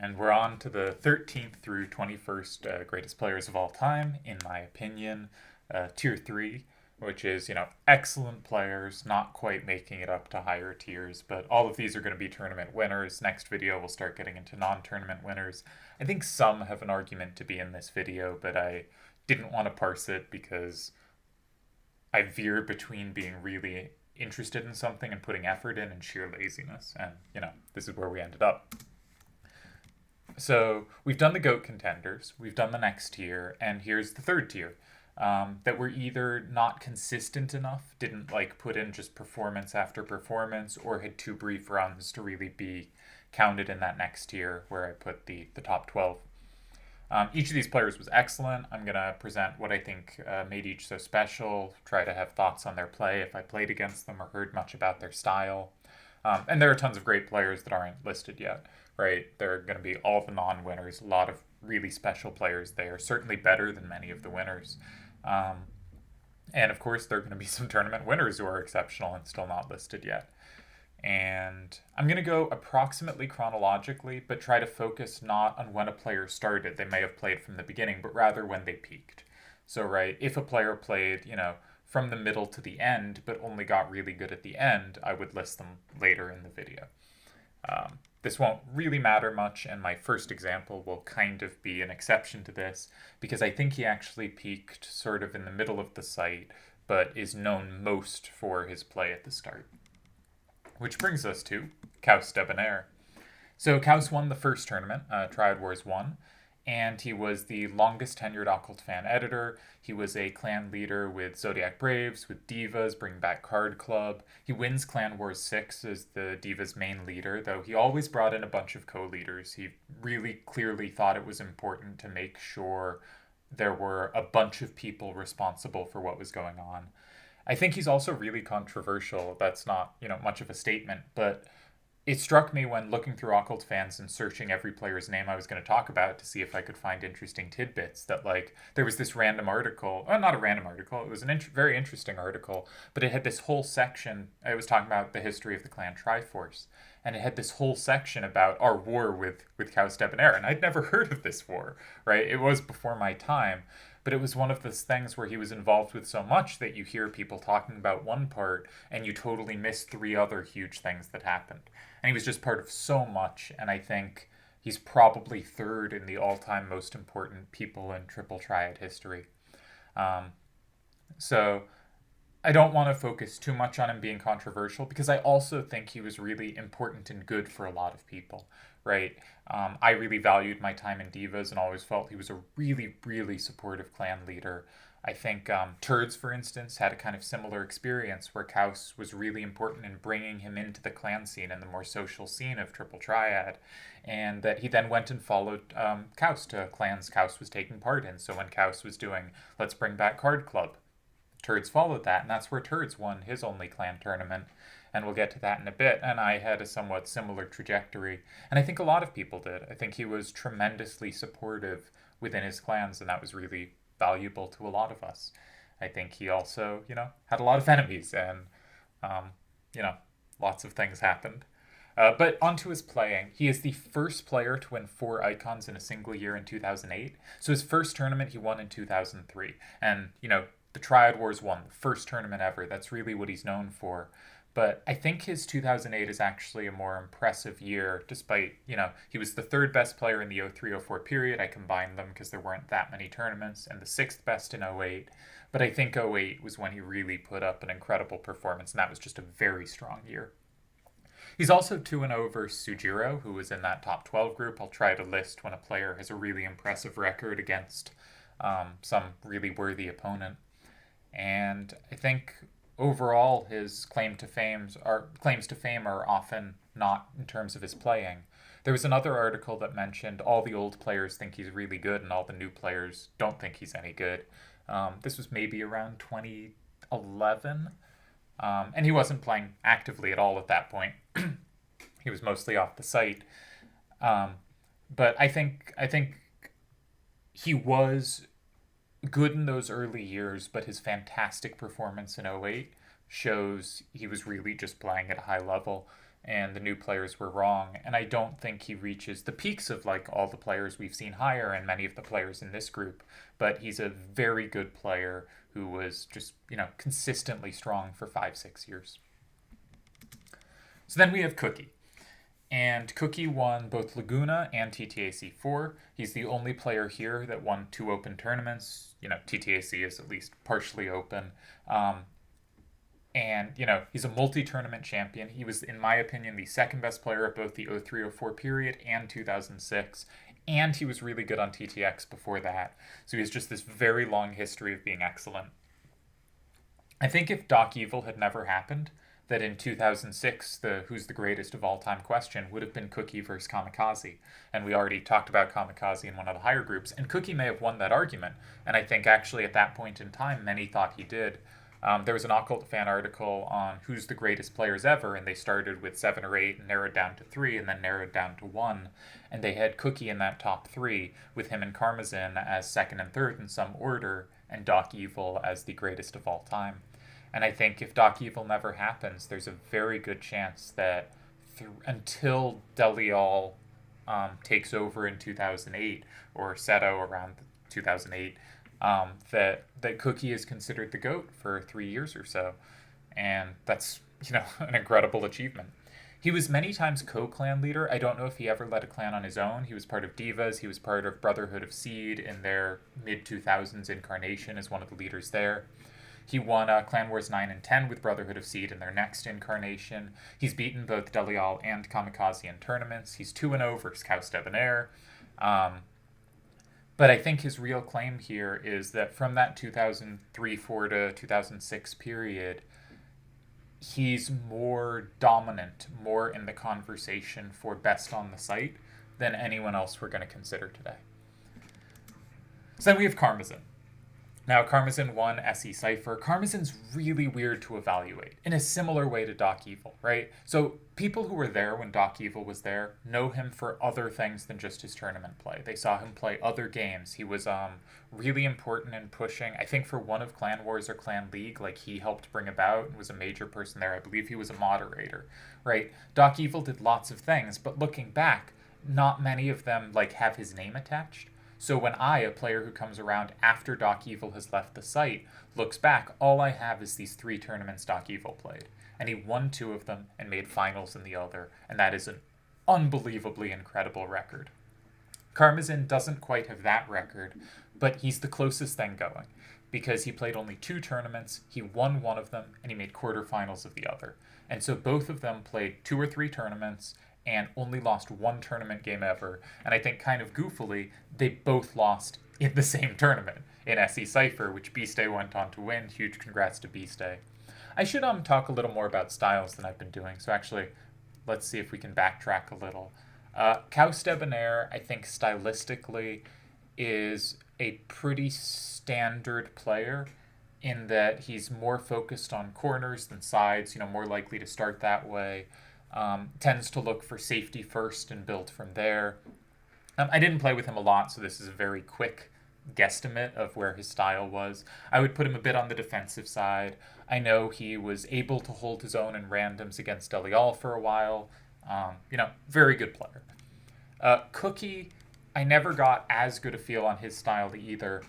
And we're on to the 13th through 21st greatest players of all time, in my opinion. Tier 3, which is, excellent players, not quite making it up to higher tiers, but all of these are going to be tournament winners. Next video, we'll start getting into non-tournament winners. I think some have an argument to be in this video, but I didn't want to parse it because I veer between being really interested in something and putting effort in and sheer laziness. And, this is where we ended up. So we've done the GOAT contenders, we've done the next tier, and here's the third tier. That were either not consistent enough, didn't put in just performance after performance, or had too brief runs to really be counted in that next tier where I put the top 12. Each of these players was excellent. I'm going to present what I think made each so special, try to have thoughts on their play if I played against them or heard much about their style. And there are tons of great players that aren't listed yet, right? There are going to be all the non-winners, a lot of really special players there, certainly better than many of the winners. And of course, there are going to be some tournament winners who are exceptional and still not listed yet. And I'm going to go approximately chronologically, but try to focus not on when a player started. They may have played from the beginning, but rather when they peaked. So, right, if a player played, from the middle to the end, but only got really good at the end, I would list them later in the video. This won't really matter much, and my first example will kind of be an exception to this, because I think he actually peaked sort of in the middle of the site, but is known most for his play at the start. Which brings us to Kaus Debonair. So Kaus won the first tournament, Triad Wars 1, and he was the longest tenured Occult fan editor. He was a clan leader with Zodiac Braves, with Divas, Bring Back Card Club. He wins Clan Wars 6 as the Divas main leader, though he always brought in a bunch of co-leaders. He really clearly thought it was important to make sure there were a bunch of people responsible for what was going on. I think he's also really controversial. That's not, much of a statement, but it struck me when looking through Occult Fans and searching every player's name I was going to talk about to see if I could find interesting tidbits that, there was this random article, not a random article, it was an very interesting article, but it had this whole section, it was talking about the history of the clan Triforce, and it had this whole section about our war with Kaus Debonair, and I'd never heard of this war, right? It was before my time, but it was one of those things where he was involved with so much that you hear people talking about one part and you totally miss three other huge things that happened. And he was just part of so much, and I think he's probably third in the all-time most important people in Triple Triad history. So I don't want to focus too much on him being controversial, because I also think he was really important and good for a lot of people, right? I really valued my time in Divas and always felt he was a really, really supportive clan leader. I think Turds, for instance, had a kind of similar experience where Kaus was really important in bringing him into the clan scene and the more social scene of Triple Triad, and that he then went and followed Kaus to clans Kaus was taking part in. So when Kaus was doing Let's Bring Back Card Club, Turds followed that, and that's where Turds won his only clan tournament, and we'll get to that in a bit. And I had a somewhat similar trajectory, and I think a lot of people did. I think he was tremendously supportive within his clans, and that was really valuable to a lot of us. I think he also, had a lot of enemies, and, lots of things happened. But onto his playing. He is the first player to win 4 icons in a single year in 2008. So his first tournament he won in 2003. And, the Triad Wars 1, the first tournament ever. That's really what he's known for. But I think his 2008 is actually a more impressive year, despite, he was the third best player in the 03-04 period. I combined them because there weren't that many tournaments, and the sixth best in 08. But I think 08 was when he really put up an incredible performance, and that was just a very strong year. He's also 2-0 versus Sujiro, who was in that top 12 group. I'll try to list when a player has a really impressive record against some really worthy opponent. And I think overall his claims to fame are often not in terms of his playing. There was another article that mentioned all the old players think he's really good and all the new players don't think he's any good. This was maybe around 2011. And he wasn't playing actively at all at that point. He was mostly off the site. But I think he was good in those early years, but his fantastic performance in 08 shows he was really just playing at a high level. and the new players were wrong. And I don't think he reaches the peaks of like all the players we've seen higher and many of the players in this group. But he's a very good player who was just, consistently strong for 5-6 years. So then we have Cookie. And Cookie won both Laguna and TTAC4. He's the only player here that won 2 open tournaments. TTAC is at least partially open. And, he's a multi-tournament champion. He was, in my opinion, the second best player at both the 03-04 period and 2006. And he was really good on TTX before that. So he has just this very long history of being excellent. I think if Doc Evil had never happened, that in 2006, the who's the greatest of all time question would have been Cookie versus Kamikaze. And we already talked about Kamikaze in one of the higher groups, and Cookie may have won that argument. And I think actually at that point in time, many thought he did. There was an Occult Fan article on who's the greatest players ever, and they started with 7 or 8 and narrowed down to 3 and then narrowed down to 1. And they had Cookie in that top 3 with him and Karmazin as second and third in some order, and Doc Evil as the greatest of all time. And I think if Doc Evil never happens, there's a very good chance that until Delial takes over in 2008, or Seto around 2008, that Cookie is considered the GOAT for 3 years or so. And that's, an incredible achievement. He was many times co-clan leader. I don't know if he ever led a clan on his own. He was part of Divas. He was part of Brotherhood of Seed in their mid-2000s incarnation as one of the leaders there. He won Clan Wars 9 and 10 with Brotherhood of Seed in their next incarnation. He's beaten both Delial and Kamikaze in tournaments. He's 2-0 versus Kaus Debonair. But I think his real claim here is that from that 2003-4 to 2006 period, he's more dominant, more in the conversation for best on the site than anyone else we're going to consider today. So then we have Karmazin. Now, Karmazin won SE Cypher. Karmazin's really weird to evaluate in a similar way to Doc Evil, right? So people who were there when Doc Evil was there know him for other things than just his tournament play. They saw him play other games. He was really important in pushing, I think for one of Clan Wars or Clan League, like he helped bring about and was a major person there. I believe he was a moderator, right? Doc Evil did lots of things, but looking back, not many of them like have his name attached. So when I, a player who comes around after Doc Evil has left the site, looks back, all I have is these 3 tournaments Doc Evil played. And he won 2 of them and made finals in the other. And that is an unbelievably incredible record. Karmazin doesn't quite have that record, but he's the closest thing going. Because he played only 2 tournaments, he won one of them, and he made quarterfinals of the other. And so both of them played 2 or 3 tournaments, and only lost 1 tournament game ever. And I think kind of goofily, they both lost in the same tournament in SE Cypher, which Beastay went on to win. Huge congrats to Beastay. I should talk a little more about styles than I've been doing. So actually, let's see if we can backtrack a little. Kaus Debonair, I think stylistically, is a pretty standard player in that he's more focused on corners than sides, more likely to start that way. Tends to look for safety first and build from there. I didn't play with him a lot, so this is a very quick guesstimate of where his style was. I would put him a bit on the defensive side. I know he was able to hold his own in randoms against Delial for a while. Very good player. Cookie, I never got as good a feel on his style either,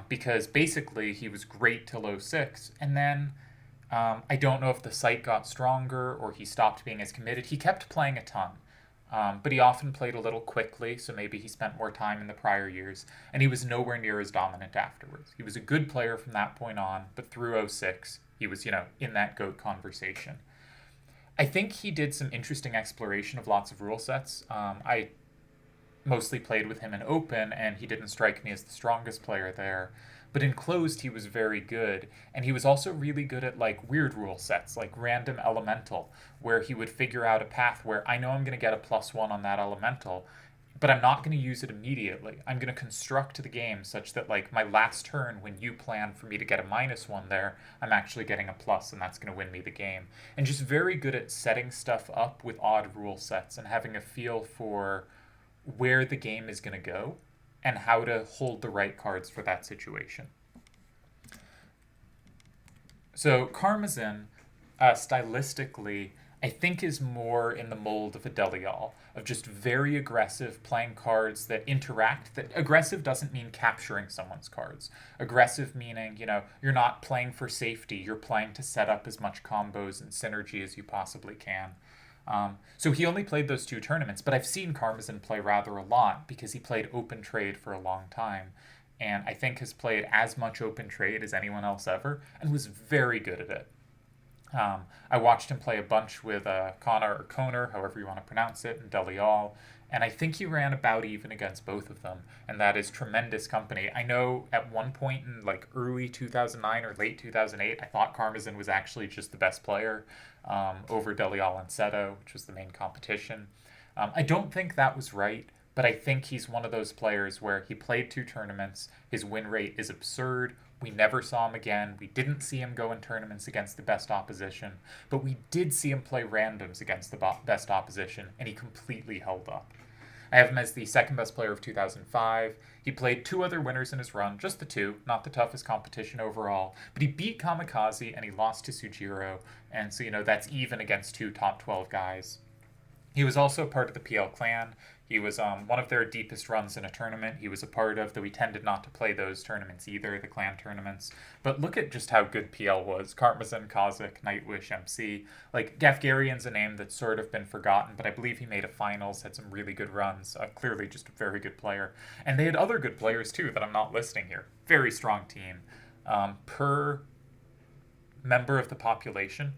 because basically he was great till 06, and then I don't know if the site got stronger or he stopped being as committed. He kept playing a ton, but he often played a little quickly, so maybe he spent more time in the prior years, and he was nowhere near as dominant afterwards. He was a good player from that point on, but through 06, he was, in that GOAT conversation. I think he did some interesting exploration of lots of rule sets. I mostly played with him in Open, and he didn't strike me as the strongest player there. But in Closed, he was very good. And he was also really good at weird rule sets, like Random Elemental, where he would figure out a path where I know I'm going to get a +1 on that elemental, but I'm not going to use it immediately. I'm going to construct the game such that my last turn, when you plan for me to get a -1 there, I'm actually getting a plus, and that's going to win me the game. And just very good at setting stuff up with odd rule sets and having a feel for where the game is going to go and how to hold the right cards for that situation. So Karmazin, stylistically, I think is more in the mold of a Delial, of just very aggressive, playing cards that interact. That aggressive doesn't mean capturing someone's cards. Aggressive meaning, you're not playing for safety, you're playing to set up as much combos and synergy as you possibly can. So he only played those two tournaments, but I've seen Karmazin play rather a lot because he played open trade for a long time. And I think has played as much open trade as anyone else ever and was very good at it. I watched him play a bunch with Connor or Conor, however you want to pronounce it, and Delial, and I think he ran about even against both of them, and that is tremendous company. I know at one point in like early 2009 or late 2008, I thought Karmazin was actually just the best player over Delial and Seto, which was the main competition. I don't think that was right, but I think he's one of those players where he played two tournaments, his win rate is absurd. We never saw him again. We didn't see him go in tournaments against the best opposition, but we did see him play randoms against the best opposition, and he completely held up. I have him as the second best player of 2005. He played two other winners in his run, just the two, not the toughest competition overall, but he beat Kamikaze and he lost to Sujiro, and so, that's even against two top 12 guys. He was also part of the PL clan. He was one of their deepest runs in a tournament he was a part of, though he tended not to play those tournaments either, the clan tournaments. But look at just how good PL was. Karmazin, Kazik, Nightwish, MC. Like, Gafgarian's a name that's sort of been forgotten, but I believe he made a finals, had some really good runs. Clearly just a very good player. And they had other good players, too, that I'm not listing here. Very strong team. Per member of the population,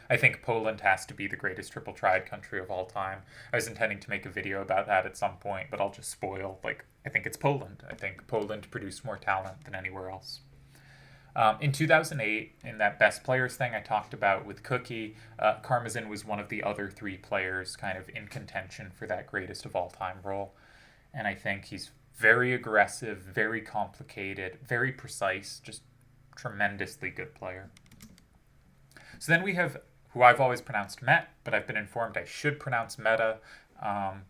I think Poland has to be the greatest triple triad country of all time. I was intending to make a video about that at some point, but I'll just spoil. I think it's Poland. I think Poland produced more talent than anywhere else. In 2008, in that best players thing I talked about with Cookie, Karmazin was one of the other three players kind of in contention for that greatest of all time role. And I think he's very aggressive, very complicated, very precise, just tremendously good player. So then we have who I've always pronounced Met, but I've been informed I should pronounce Meta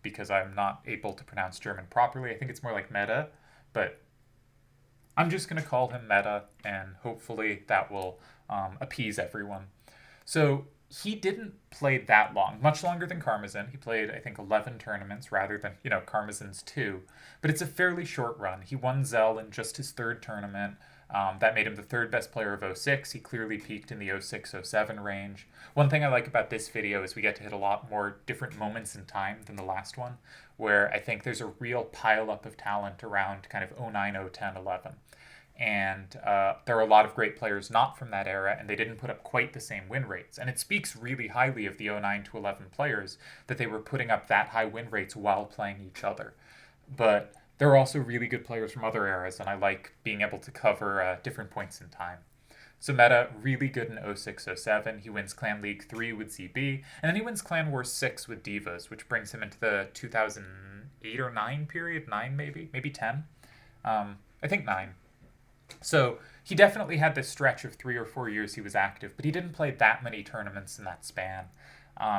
because I'm not able to pronounce German properly. I think it's more like Meta, but I'm just going to call him Meta, and hopefully that will appease everyone. So he didn't play that long, much longer than Karmazin. He played, I think, 11 tournaments rather than, Karmazin's 2. But it's a fairly short run. He won Zell in just his third tournament. That made him the third best player of 06. He clearly peaked in the 06-07 range. One thing I like about this video is we get to hit a lot more different moments in time than the last one, where I think there's a real pile-up of talent around kind of 09, 010, 11. And there are a lot of great players not from that era, and they didn't put up quite the same win rates. And it speaks really highly of the 09 to 11 players that they were putting up that high win rates while playing each other. But there are also really good players from other eras, and I like being able to cover different points in time. So Meta, really good in 06-07. He wins Clan League 3 with ZB, and then he wins Clan Wars 6 with Divas, which brings him into the 2008 or 9 period. 9 maybe 10. I think 9. So he definitely had this stretch of 3 or 4 years he was active, but he didn't play that many tournaments in that span.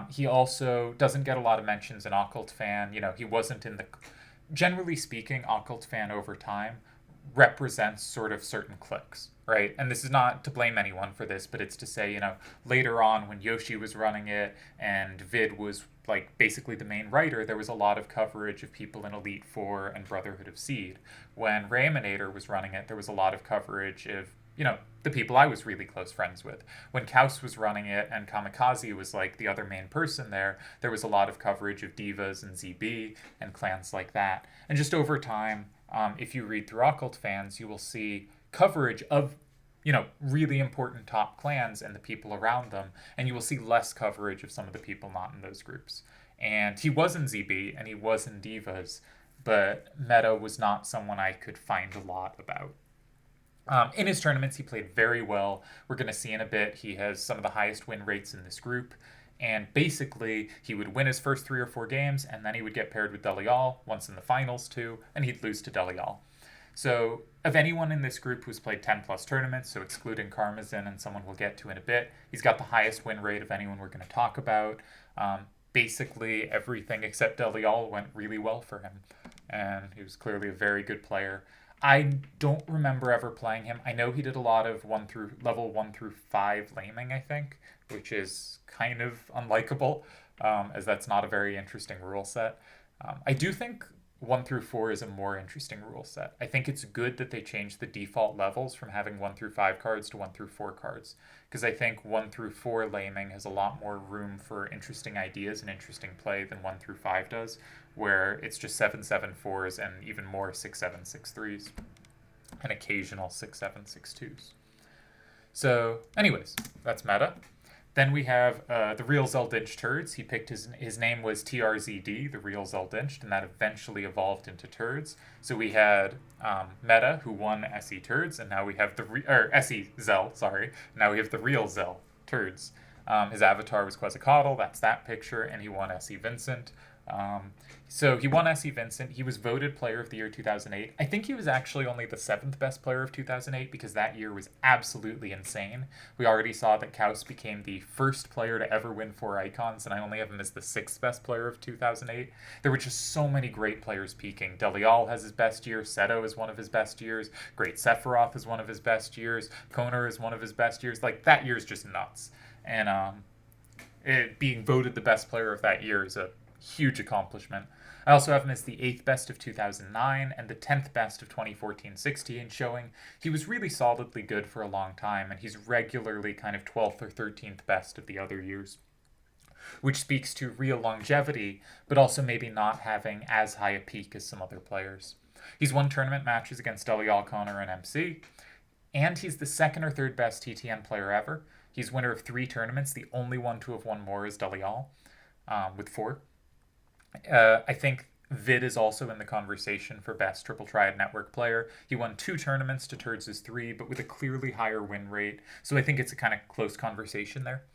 He also doesn't get a lot of mentions in Occult Fan. He wasn't in the... Generally speaking, Occult Fan over time represents sort of certain cliques, right? And this is not to blame anyone for this, but it's to say, later on when Yoshi was running it and Vid was like basically the main writer, there was a lot of coverage of people in Elite Four and Brotherhood of Seed. When Raminator was running it, there was a lot of coverage of, the people I was really close friends with. When Kaus was running it and Kamikaze was like the other main person there was a lot of coverage of Divas and ZB and clans like that. And just over time, if you read through Occult Fans, you will see coverage of, really important top clans and the people around them, and you will see less coverage of some of the people not in those groups. And he was in ZB and he was in Divas, but Meta was not someone I could find a lot about. In his tournaments, he played very well. We're going to see in a bit, he has some of the highest win rates in this group. And basically, he would win his first 3 or 4 games, and then he would get paired with Delial, once in the finals too, and he'd lose to Delial. So, of anyone in this group who's played 10 plus tournaments, so excluding Karmazin and someone we'll get to in a bit, he's got the highest win rate of anyone we're going to talk about. Basically, everything except Delial went really well for him, and he was clearly a very good player. I don't remember ever playing him. I know he did a lot of level 1 through 5 laming, I think, which is kind of unlikable, as that's not a very interesting rule set. I do think 1 through 4 is a more interesting rule set. I think it's good that they changed the default levels from having 1 through 5 cards to 1 through 4 cards, because I think 1 through 4 laming has a lot more room for interesting ideas and interesting play than 1 through 5 does, where it's just 7/7/4s and even more 6/7/6/3s, and occasional 6/7/6/2s. So, anyways, that's meta. Then we have the real Zeldinch turds. He picked his name was TRZD, the real Zeldinched, and that eventually evolved into turds. So we had Meta, who won SE turds, and now we have SE Zel, sorry. Now we have the real Zel turds. His avatar was Quetzalcoatl, that's that picture, and he won SE Vincent. So he won SE Vincent. He was voted Player of the Year 2008. I think he was actually only the 7th best player of 2008 because that year was absolutely insane. We already saw that Kaus became the first player to ever win 4 icons, and I only have him as the 6th best player of 2008. There were just so many great players peaking. Delial has his best year. Seto is one of his best years. Great Sephiroth is one of his best years. Koner is one of his best years. Like, that year's just nuts. And it being voted the best player of that year is a huge accomplishment. I also have him as the 8th best of 2009 and the 10th best of 2014-16, showing he was really solidly good for a long time, and he's regularly kind of 12th or 13th best of the other years, which speaks to real longevity, but also maybe not having as high a peak as some other players. He's won tournament matches against Delial, Connor, and MC, and he's the 2nd or 3rd best TTN player ever. He's winner of 3 tournaments. The only one to have won more is Delial, with 4. I think Vid is also in the conversation for best Triple Triad Network player. He won 2 tournaments to Turds' 3, but with a clearly higher win rate. So I think it's a kind of close conversation there.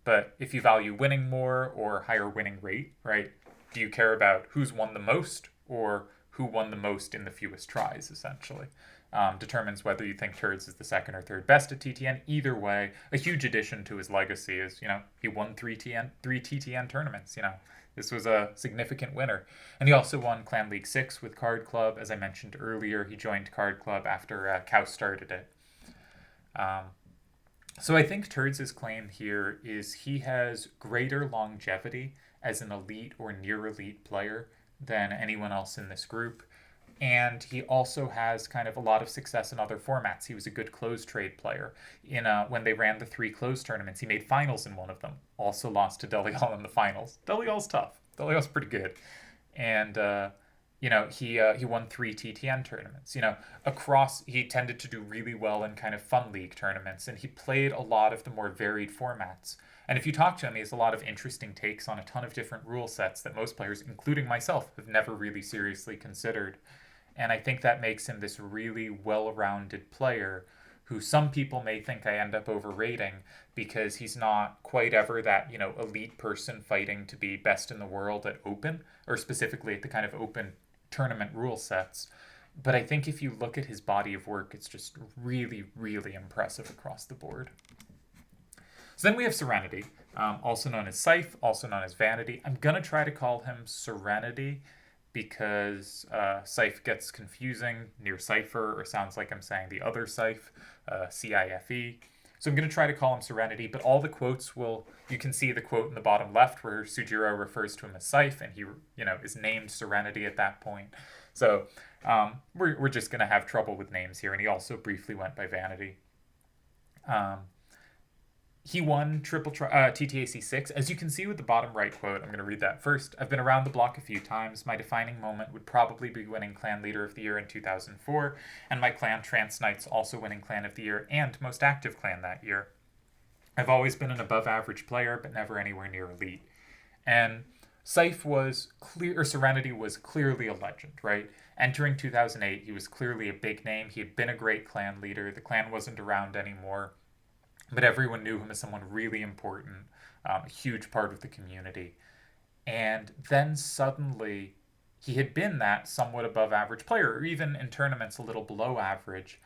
But if you value winning more or higher winning rate, right, do you care about who's won the most or who won the most in the fewest tries, essentially? Determines whether you think Turds is the 2nd or 3rd best at TTN. Either way, a huge addition to his legacy is, he won 3 TTN tournaments, This was a significant winner. And he also won Clan League 6 with Card Club. As I mentioned earlier, he joined Card Club after Kaus started it. So I think Turds' claim here is he has greater longevity as an elite or near elite player than anyone else in this group. And he also has kind of a lot of success in other formats. He was a good close trade player. When they ran the 3 close tournaments, he made finals in one of them. Also lost to Delial in the finals. Delial's tough. Delial's pretty good. And, he won 3 TTN tournaments. He tended to do really well in kind of fun league tournaments. And he played a lot of the more varied formats. And if you talk to him, he has a lot of interesting takes on a ton of different rule sets that most players, including myself, have never really seriously considered. And I think that makes him this really well-rounded player who some people may think I end up overrating because he's not quite ever that, elite person fighting to be best in the world at Open, or specifically at the kind of Open tournament rule sets. But I think if you look at his body of work, it's just really, really impressive across the board. So then we have Serenity, also known as Scythe, also known as Vanity. I'm going to try to call him Serenity because Scythe gets confusing near Cypher, or sounds like I'm saying the other Scythe, CIFE. So I'm going to try to call him Serenity, but all the quotes you can see the quote in the bottom left where Sujiro refers to him as Scythe, and he, is named Serenity at that point. So we're just going to have trouble with names here, and he also briefly went by Vanity. He won TTA C6. As you can see with the bottom right quote, I'm going to read that first. I've been around the block a few times. My defining moment would probably be winning Clan Leader of the Year in 2004, and my clan, Trance Knights, also winning Clan of the Year and Most Active Clan that year. I've always been an above-average player, but never anywhere near elite. And Serenity was clearly a legend, right? Entering 2008, he was clearly a big name. He had been a great clan leader. The clan wasn't around anymore. But everyone knew him as someone really important, a huge part of the community. And then suddenly, he had been that somewhat above average player, or even in tournaments a little below average.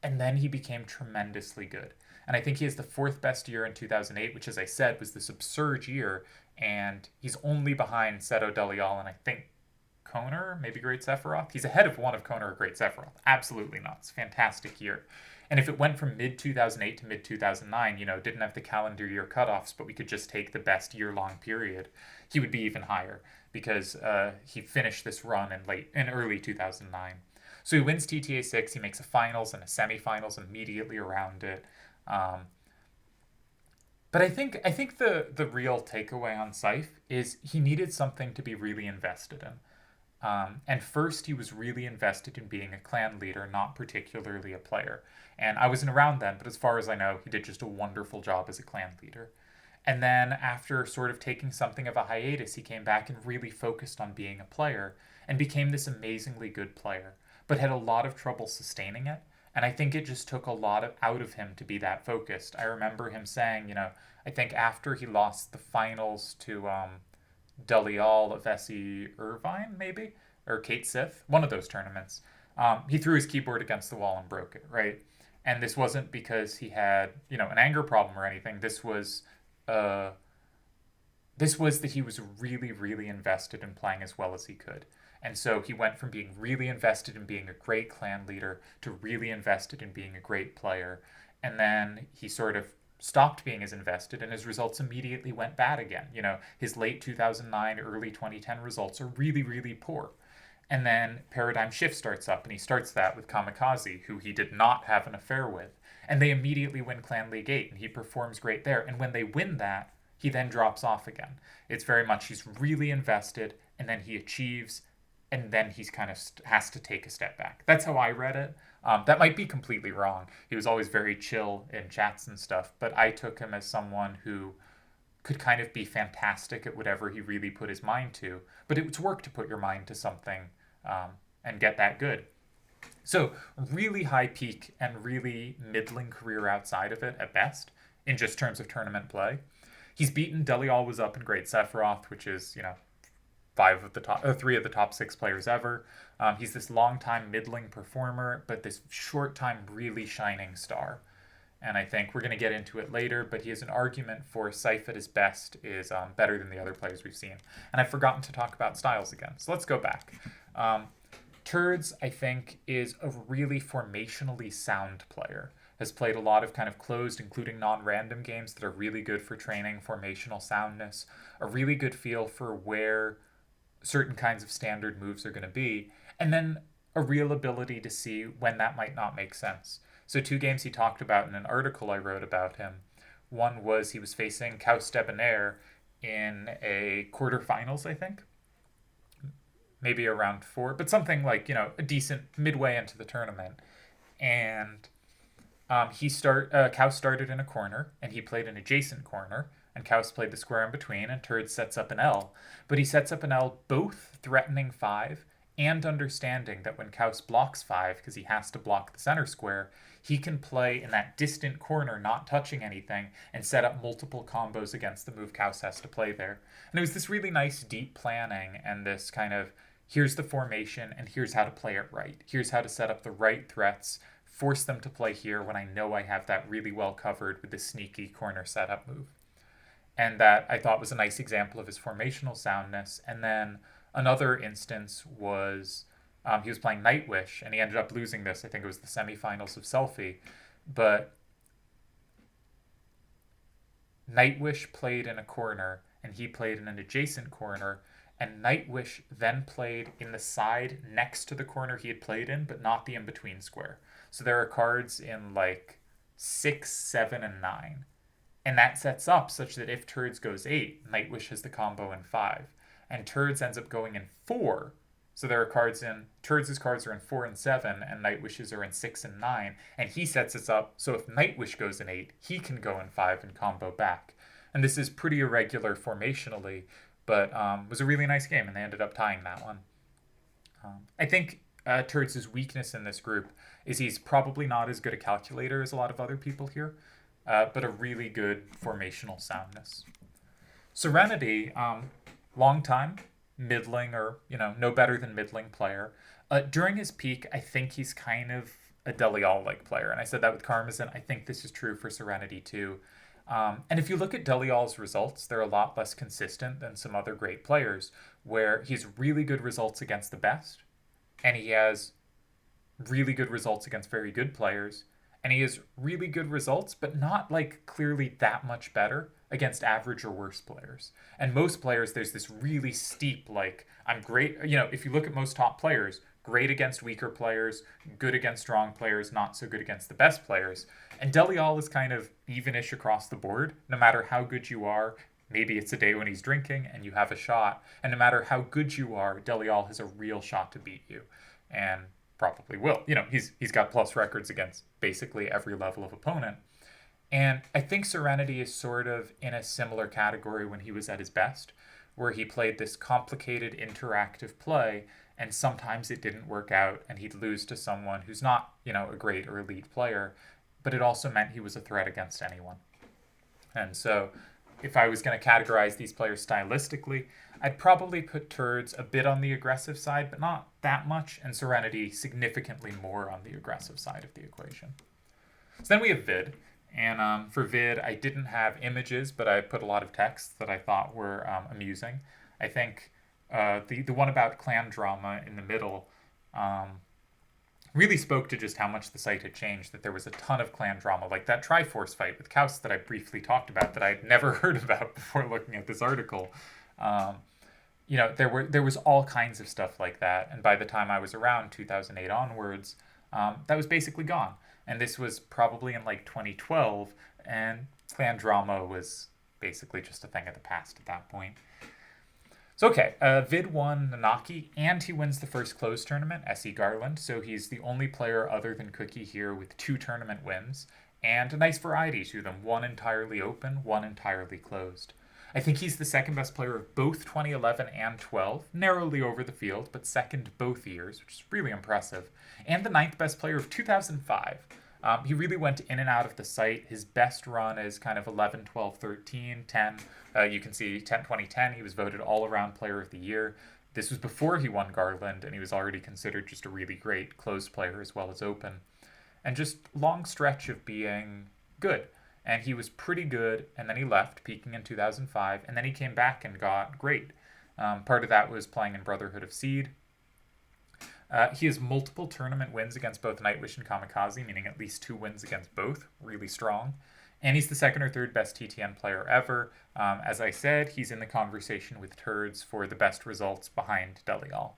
And then he became tremendously good. And I think he has the 4th best year in 2008, which, as I said, was this absurd year. And he's only behind Seto, Delial, and I think Koner, maybe Great Sephiroth. He's ahead of one of Koner or Great Sephiroth. Absolutely nuts. Fantastic year. And if it went from mid 2008 to mid 2009, didn't have the calendar year cutoffs, but we could just take the best year long period, he would be even higher because he finished this run in early 2009. So he wins TTA 6. He makes a finals and a semifinals immediately around it. But I think the real takeaway on Scythe is he needed something to be really invested in. And first, he was really invested in being a clan leader, not particularly a player. And I wasn't around then, but as far as I know, he did just a wonderful job as a clan leader. And then, after sort of taking something of a hiatus, he came back and really focused on being a player and became this amazingly good player, but had a lot of trouble sustaining it. And I think it just took a lot out of him to be that focused. I remember him saying, I think after he lost the finals to Delial of Essie Irvine, maybe, or Kate Sith, one of those tournaments. He threw his keyboard against the wall and broke it, right? And this wasn't because he had, an anger problem or anything. This was that he was really, really invested in playing as well as he could. And so he went from being really invested in being a great clan leader to really invested in being a great player. And then he sort of stopped being as invested, and his results immediately went bad again. His late 2009, early 2010 results are really, really poor. And then Paradigm Shift starts up, and he starts that with Kamikaze, who he did not have an affair with. And they immediately win Clan League 8, and he performs great there. And when they win that, he then drops off again. It's very much he's really invested, and then he achieves, and then he's kind of has to take a step back. That's how I read it. That might be completely wrong. He was always very chill in chats and stuff, but I took him as someone who could kind of be fantastic at whatever he really put his mind to. But it's work to put your mind to something and get that good. So really high peak and really middling career outside of it at best, in just terms of tournament play. He's beaten Delial was up in Great Sephiroth, which is, 3 of the top 6 players ever. He's this long-time middling performer, but this short-time really shining star. And I think we're going to get into it later, but he has an argument for Scythe at his best is better than the other players we've seen. And I've forgotten to talk about styles again, so let's go back. Turds, I think, is a really formationally sound player. Has played a lot of kind of closed, including non-random games that are really good for training formational soundness, a really good feel for where certain kinds of standard moves are going to be, and then a real ability to see when that might not make sense. So 2 games he talked about in an article I wrote about him. One was he was facing Kaus Debonair in a quarterfinals, I think. Maybe a round 4, but something like, a decent midway into the tournament. And Kaus started in a corner, and he played an adjacent corner, and Kaus played the square in between, and Turd sets up an L. But he sets up an L both threatening 5 and understanding that when Kaus blocks 5, because he has to block the center square, he can play in that distant corner, not touching anything, and set up multiple combos against the move Kaus has to play there. And it was this really nice deep planning and this kind of, here's the formation, and here's how to play it right. Here's how to set up the right threats, force them to play here when I know I have that really well covered with this sneaky corner setup move. And that I thought was a nice example of his formational soundness. And then another instance was he was playing Nightwish, and he ended up losing this. I think it was the semifinals of Selfie. But Nightwish played in a corner, and he played in an adjacent corner. And Nightwish then played in the side next to the corner he had played in, but not the in-between square. So there are cards in 6, 7, and 9. And that sets up such that if Turds goes 8, Nightwish has the combo in 5. And Turds ends up going in 4. So there are cards in... Turds' cards are in 4 and 7, and Nightwish's are in 6 and 9. And he sets it up so if Nightwish goes in 8, he can go in 5 and combo back. And this is pretty irregular formationally, but was a really nice game, and they ended up tying that one. I think Turds' weakness in this group is he's probably not as good a calculator as a lot of other people here, but a really good formational soundness. Serenity, long time, middling or, no better than middling player. During his peak, I think he's kind of a Delial-like player, and I said that with Karmazin. I think this is true for Serenity too. And if you look at Delial's results, they're a lot less consistent than some other great players, where he has really good results against the best, and he has really good results against very good players, and he has really good results, but not like clearly that much better against average or worse players. And most players, there's this really steep, like, I'm great. You know, if you look at most top players, great against weaker players, good against strong players, not so good against the best players. And Delial is kind of evenish across the board, no matter how good you are. Maybe it's a day when he's drinking and you have a shot. And no matter how good you are, Delial has a real shot to beat you. And probably will. You know, he's got plus records against basically every level of opponent. And I think Serenity is sort of in a similar category when he was at his best, where he played this complicated interactive play, and sometimes it didn't work out and he'd lose to someone who's not, you know, a great or elite player, but it also meant he was a threat against anyone. And so if I was going to categorize these players stylistically, I'd probably put Turds a bit on the aggressive side, but not that much, and Serenity significantly more on the aggressive side of the equation. So then we have Vid, and for Vid, I didn't have images, but I put a lot of texts that I thought were amusing. I think the one about clan drama in the middle really spoke to just how much the site had changed, that there was a ton of clan drama, like that Triforce fight with Kaus that I briefly talked about that I'd never heard about before looking at this article. You know, there was all kinds of stuff like that, and by the time I was around 2008 onwards, that was basically gone. And this was probably in like 2012, and clan drama was basically just a thing of the past at that point. So okay, Vid won Nanaki, and he wins the first closed tournament, SE Garland, so he's the only player other than Cookie here with 2 tournament wins, and a nice variety to them, one entirely open, one entirely closed. I think he's the second best player of both 2011 and 12, narrowly over the field, but second both years, which is really impressive, and the 9th best player of 2005. He really went in and out of the site. His best run is kind of 11, 12, 13, 10. You can see 2010, he was voted all-around player of the year. This was before he won Garland, and he was already considered just a really great closed player as well as open. And just long stretch of being good. And he was pretty good, and then he left, peaking in 2005, and then he came back and got great. Part of that was playing in Brotherhood of Seed. He has multiple tournament wins against both Nightwish and Kamikaze, meaning at least 2 wins against both. Really strong. And he's the second or third best TTN player ever. As I said, he's in the conversation with Turds for the best results behind Delial.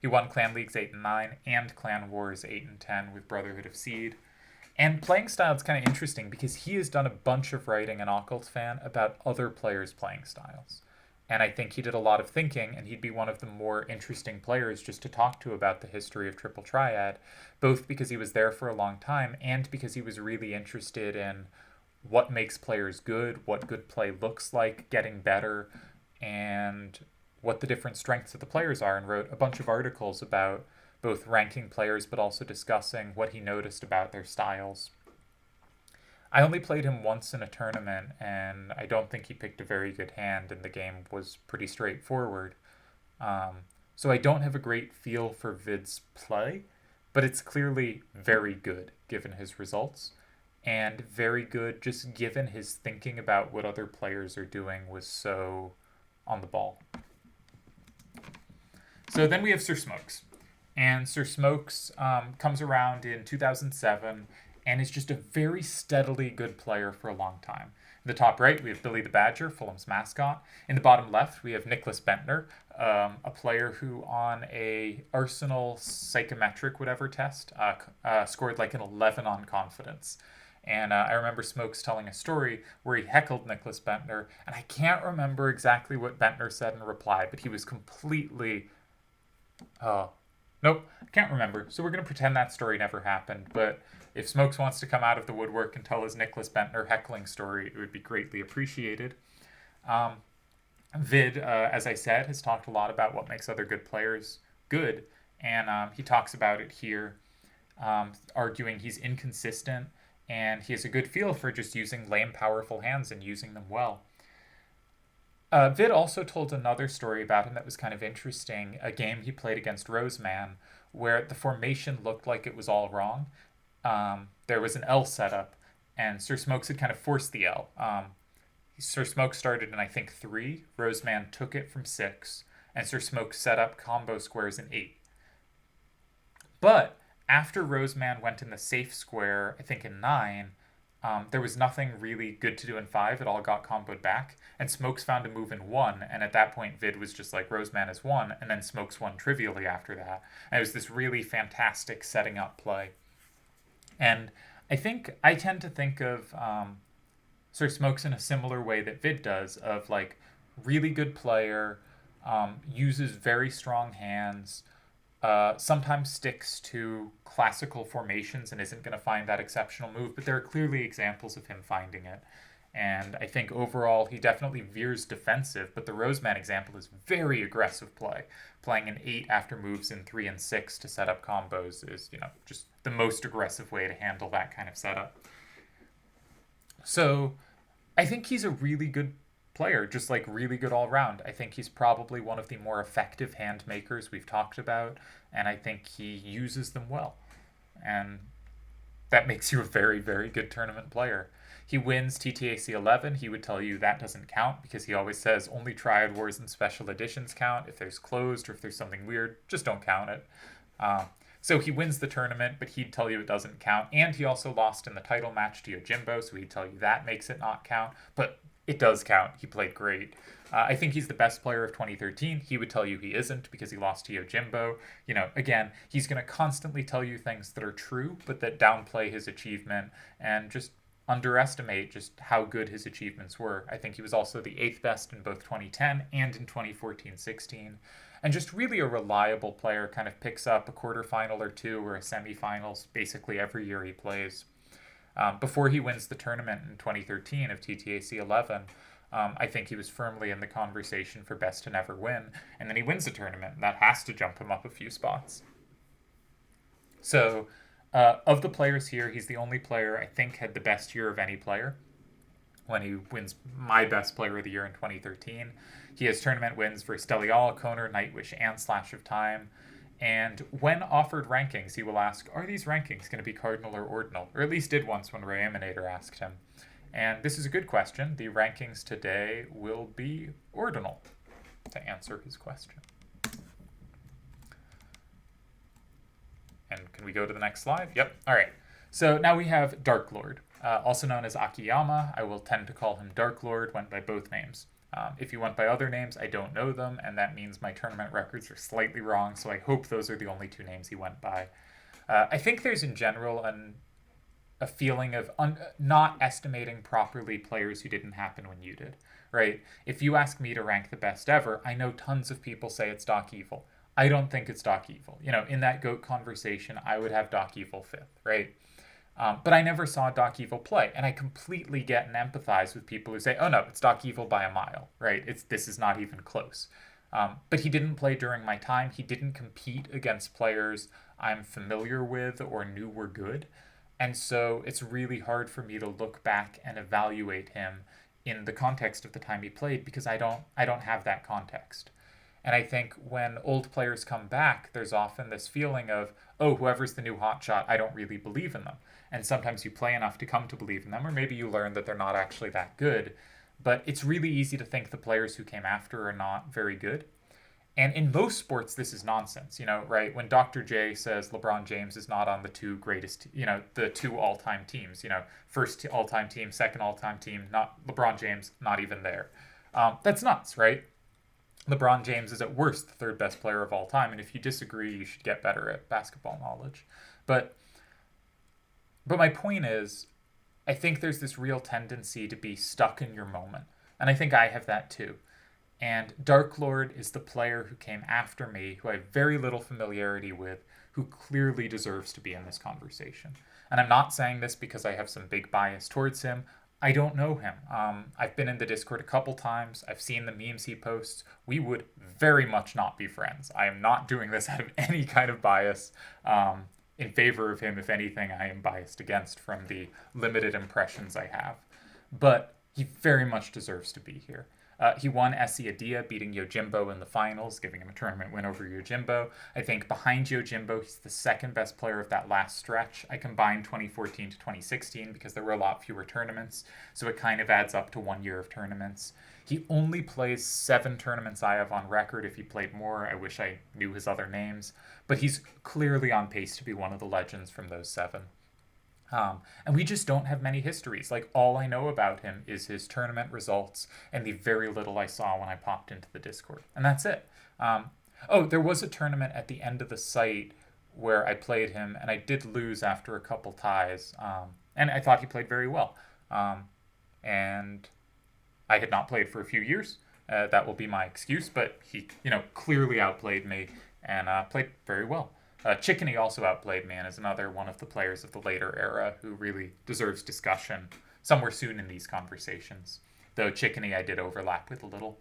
He won Clan Leagues 8 and 9 and Clan Wars 8 and 10 with Brotherhood of Seed. And playing style is kind of interesting because he has done a bunch of writing in Occult Fan about other players' playing styles. And I think he did a lot of thinking, and he'd be one of the more interesting players just to talk to about the history of Triple Triad, both because he was there for a long time and because he was really interested in what makes players good, what good play looks like, getting better, and what the different strengths of the players are, and wrote a bunch of articles about both ranking players but also discussing what he noticed about their styles. I only played him once in a tournament, and I don't think he picked a very good hand, and the game was pretty straightforward. So I don't have a great feel for Vid's play, but it's clearly very good given his results, and very good just given his thinking about what other players are doing was so on the ball. So then we have Sir Smokes. And Sir Smokes comes around in 2007 and is just a very steadily good player for a long time. In the top right, we have Billy the Badger, Fulham's mascot. In the bottom left, we have Nicholas Bentler, a player who on a Arsenal psychometric whatever test scored like an 11 on confidence. And I remember Smokes telling a story where he heckled Nicholas Bentler, and I can't remember exactly what Bentler said in reply, but he was completely... Nope, I can't remember. So we're going to pretend that story never happened. But if Smokes wants to come out of the woodwork and tell his Nicholas Bentler heckling story, it would be greatly appreciated. Vid, as I said, has talked a lot about what makes other good players good. And he talks about it here, arguing he's inconsistent and he has a good feel for just using lame, powerful hands and using them well. Vid also told another story about him that was kind of interesting, a game he played against Roseman, where the formation looked like it was all wrong. There was an L setup, and Sir Smokes had kind of forced the L. Sir Smoke started in, I think, 3. Roseman took it from 6. And Sir Smoke set up combo squares in 8. But after Roseman went in the safe square, I think in 9, there was nothing really good to do in 5. It all got comboed back. And Smokes found a move in 1. And at that point, Vid was just like, Roseman is 1. And then Smokes won trivially after that. And it was this really fantastic setting up play. And I tend to think of Sir Smokes in a similar way that Vid does, of like really good player, uses very strong hands, sometimes sticks to classical formations and isn't going to find that exceptional move, but there are clearly examples of him finding it. And I think overall he definitely veers defensive, but the Roseman example is very aggressive play. Playing an 8 after moves in 3 and 6 to set up combos is, just the most aggressive way to handle that kind of setup. So I think he's a really good player, just like really good all around. I think he's probably one of the more effective hand makers we've talked about, and I think he uses them well. And that makes you a very, very good tournament player. He wins TTAC 11. He would tell you that doesn't count because he always says only Triad Wars and Special Editions count. If there's closed or if there's something weird, just don't count it. So he wins the tournament, but he'd tell you it doesn't count. And he also lost in the title match to Yojimbo, so he'd tell you that makes it not count. But it does count. He played great. I think he's the best player of 2013. He would tell you he isn't because he lost to Yojimbo. Again, he's going to constantly tell you things that are true, but that downplay his achievement and just underestimate just how good his achievements were. I think he was also the 8th best in both 2010 and in 2014-16. And just really a reliable player, kind of picks up a quarterfinal or 2 or a semifinals basically every year he plays. Before he wins the tournament in 2013 of TTAC 11, I think he was firmly in the conversation for best to never win. And then he wins the tournament, and that has to jump him up a few spots. So of the players here, he's the only player I think had the best year of any player when he wins my best player of the year in 2013. He has tournament wins for Stelial, Koner, Nightwish, and Slash of Time. And when offered rankings, he will ask, are these rankings going to be cardinal or ordinal? Or at least did once when Ray Eminator asked him. And this is a good question. The rankings today will be ordinal, to answer his question. And can we go to the next slide? Yep. All right. So now we have Dark Lord, also known as Akiyama. I will tend to call him Dark Lord, went by both names. If you went by other names, I don't know them, and that means my tournament records are slightly wrong, so I hope those are the only 2 names he went by. I think there's in general a feeling of not estimating properly players who didn't happen when you did, right? If you ask me to rank the best ever, I know tons of people say it's Doc Evil. I don't think it's Doc Evil. In that GOAT conversation, I would have Doc Evil 5th, right? But I never saw Doc Evil play, and I completely get and empathize with people who say, oh no, it's Doc Evil by a mile, right? This is not even close. But he didn't play during my time. He didn't compete against players I'm familiar with or knew were good. And so it's really hard for me to look back and evaluate him in the context of the time he played because I don't have that context. And I think when old players come back, there's often this feeling of, oh, whoever's the new hotshot, I don't really believe in them. And sometimes you play enough to come to believe in them, or maybe you learn that they're not actually that good. But it's really easy to think the players who came after are not very good. And in most sports, this is nonsense, right? When Dr. J says LeBron James is not on the 2 greatest, the 2 all-time teams, first all-time team, second all-time team, not LeBron James, not even there. That's nuts, right? LeBron James is at worst the 3rd best player of all time, and if you disagree, you should get better at basketball knowledge. But my point is, I think there's this real tendency to be stuck in your moment, and I think I have that too. And Dark Lord is the player who came after me, who I have very little familiarity with, who clearly deserves to be in this conversation. And I'm not saying this because I have some big bias towards him. I don't know him. I've been in the Discord a couple times. I've seen the memes he posts. We would very much not be friends. I am not doing this out of any kind of bias in favor of him. If anything, I am biased against from the limited impressions I have. But he very much deserves to be here. He won Essie Adia, beating Yojimbo in the finals, giving him a tournament win over Yojimbo. I think behind Yojimbo, he's the second best player of that last stretch. I combined 2014 to 2016 because there were a lot fewer tournaments, so it kind of adds up to 1 year of tournaments. He only plays 7 tournaments I have on record. If he played more, I wish I knew his other names. But he's clearly on pace to be one of the legends from those 7. And we just don't have many histories. Like, all I know about him is his tournament results and the very little I saw when I popped into the Discord. And that's it. There was a tournament at the end of the site where I played him, and I did lose after a couple ties. And I thought he played very well. And I had not played for a few years. That will be my excuse, but he, clearly outplayed me and played very well. Chickeny also outplayed me and is another one of the players of the later era who really deserves discussion somewhere soon in these conversations. Though Chickeny I did overlap with a little.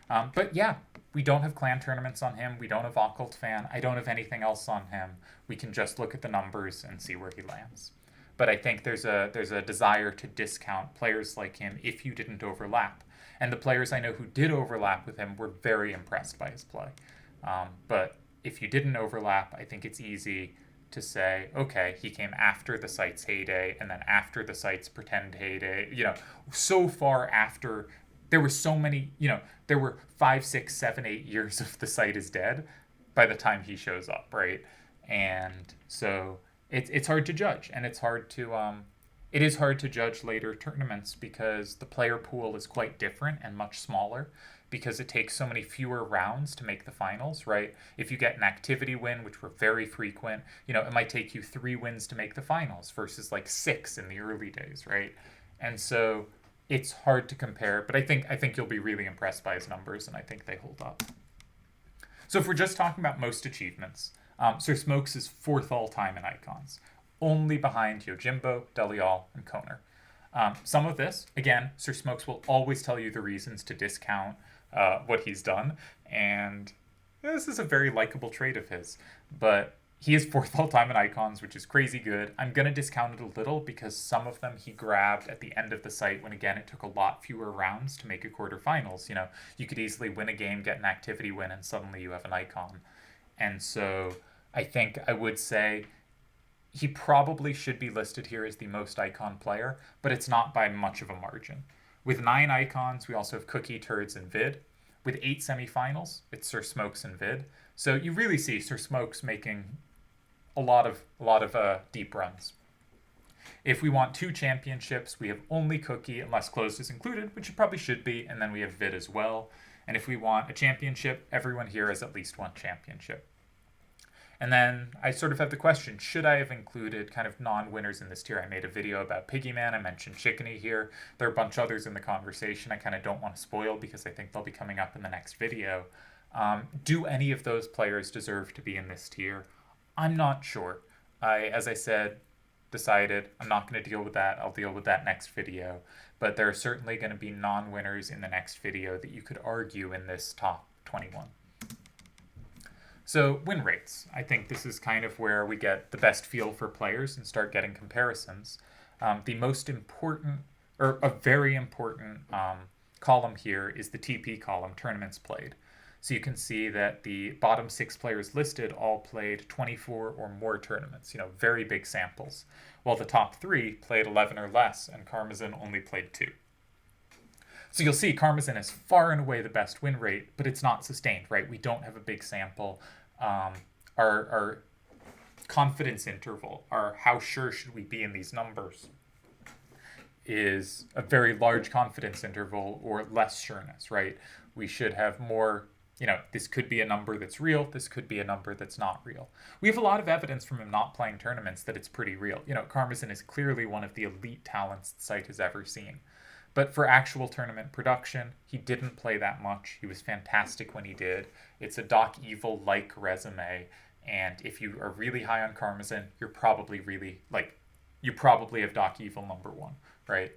But yeah, we don't have clan tournaments on him. We don't have Occult Fan. I don't have anything else on him. We can just look at the numbers and see where he lands. But I think there's a desire to discount players like him if you didn't overlap. And the players I know who did overlap with him were very impressed by his play. But if you didn't overlap, I think it's easy to say, okay, he came after the site's heyday and then after the site's pretend heyday, so far after. There were so many, there were 5, 6, 7, 8 years of the site is dead by the time he shows up, right? And so it's hard to judge, and it is hard to judge later tournaments because the player pool is quite different and much smaller, because it takes so many fewer rounds to make the finals, right? If you get an activity win, which were very frequent, it might take you 3 wins to make the finals versus like 6 in the early days, right? And so it's hard to compare, but I think you'll be really impressed by his numbers, and I think they hold up. So if we're just talking about most achievements, Sir Smokes is 4th all-time in icons, only behind Yojimbo, Delial, and Koner. Some of this, again, Sir Smokes will always tell you the reasons to discount what he's done, and this is a very likable trait of his, but he is 4th all-time in icons, which is crazy good. I'm going to discount it a little because some of them he grabbed at the end of the site when, again, it took a lot fewer rounds to make a quarterfinals. You could easily win a game, get an activity win, and suddenly you have an icon. And so I think I would say he probably should be listed here as the most icon player, but it's not by much of a margin. With 9 icons, we also have Cookie, Turds, and Vid. With 8 semifinals, it's Sir Smokes and Vid. So you really see Sir Smokes making a lot of deep runs. If we want 2 championships, we have only Cookie, unless closed is included, which it probably should be, and then we have Vid as well. And if we want a championship, everyone here has at least 1 championship. And then I sort of have the question, should I have included kind of non-winners in this tier? I made a video about Piggyman. I mentioned Chickeny here. There are a bunch of others in the conversation I kind of don't want to spoil because I think they'll be coming up in the next video. Do any of those players deserve to be in this tier? I'm not sure. As I said, decided I'm not going to deal with that. I'll deal with that next video. But there are certainly going to be non-winners in the next video that you could argue in this top 21. So win rates. I think this is kind of where we get the best feel for players and start getting comparisons. The most important, or a very important column here is the TP column, tournaments played. So you can see that the bottom 6 players listed all played 24 or more tournaments, very big samples, while the top 3 played 11 or less, and Karmazin only played 2. So you'll see Karmazin is far and away the best win rate, but it's not sustained, right? We don't have a big sample. Our confidence interval, our how sure should we be in these numbers, is a very large confidence interval or less sureness, right? We should have more, this could be a number that's real, this could be a number that's not real. We have a lot of evidence from him not playing tournaments that it's pretty real. Karmazin is clearly one of the elite talents the site has ever seen. But for actual tournament production, he didn't play that much. He was fantastic when he did. It's a Doc Evil-like resume, and if you are really high on Karmazin, you're probably you probably have Doc Evil number 1, right?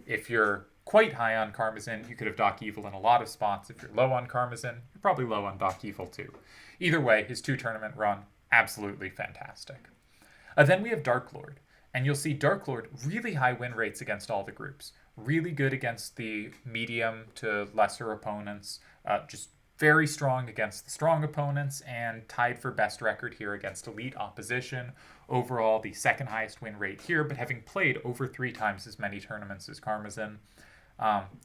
If you're quite high on Karmazin, you could have Doc Evil in a lot of spots. If you're low on Karmazin, you're probably low on Doc Evil too. Either way, his 2 tournament run, absolutely fantastic. Then we have Dark Lord, and you'll see Dark Lord really high win rates against all the groups. really good against the medium to lesser opponents, just very strong against the strong opponents, and tied for best record here against elite opposition. Overall, the second highest win rate here, but having played over 3 times as many tournaments as Karmazin.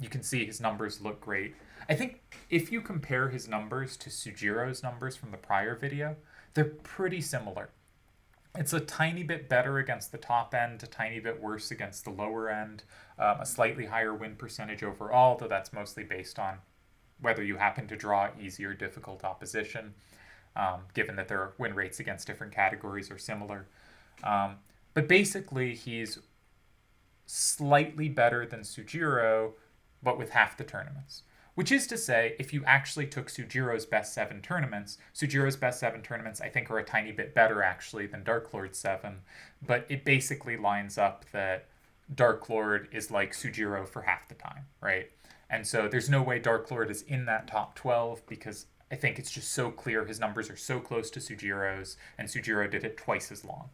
You can see his numbers look great. I think if you compare his numbers to Sujiro's numbers from the prior video, they're pretty similar. It's a tiny bit better against the top end, a tiny bit worse against the lower end, a slightly higher win percentage overall, though that's mostly based on whether you happen to draw easy or difficult opposition, given that their win rates against different categories are similar. But basically, he's slightly better than Sujiro, but with half the tournaments. Which is to say, if you actually took Sujiro's best 7 tournaments, Sujiro's best 7 tournaments I think are a tiny bit better actually than Dark Lord's 7, but it basically lines up that Dark Lord is like Sujiro for half the time, right? And so there's no way Dark Lord is in that top 12 because I think it's just so clear his numbers are so close to Sujiro's, and Sujiro did it twice as long.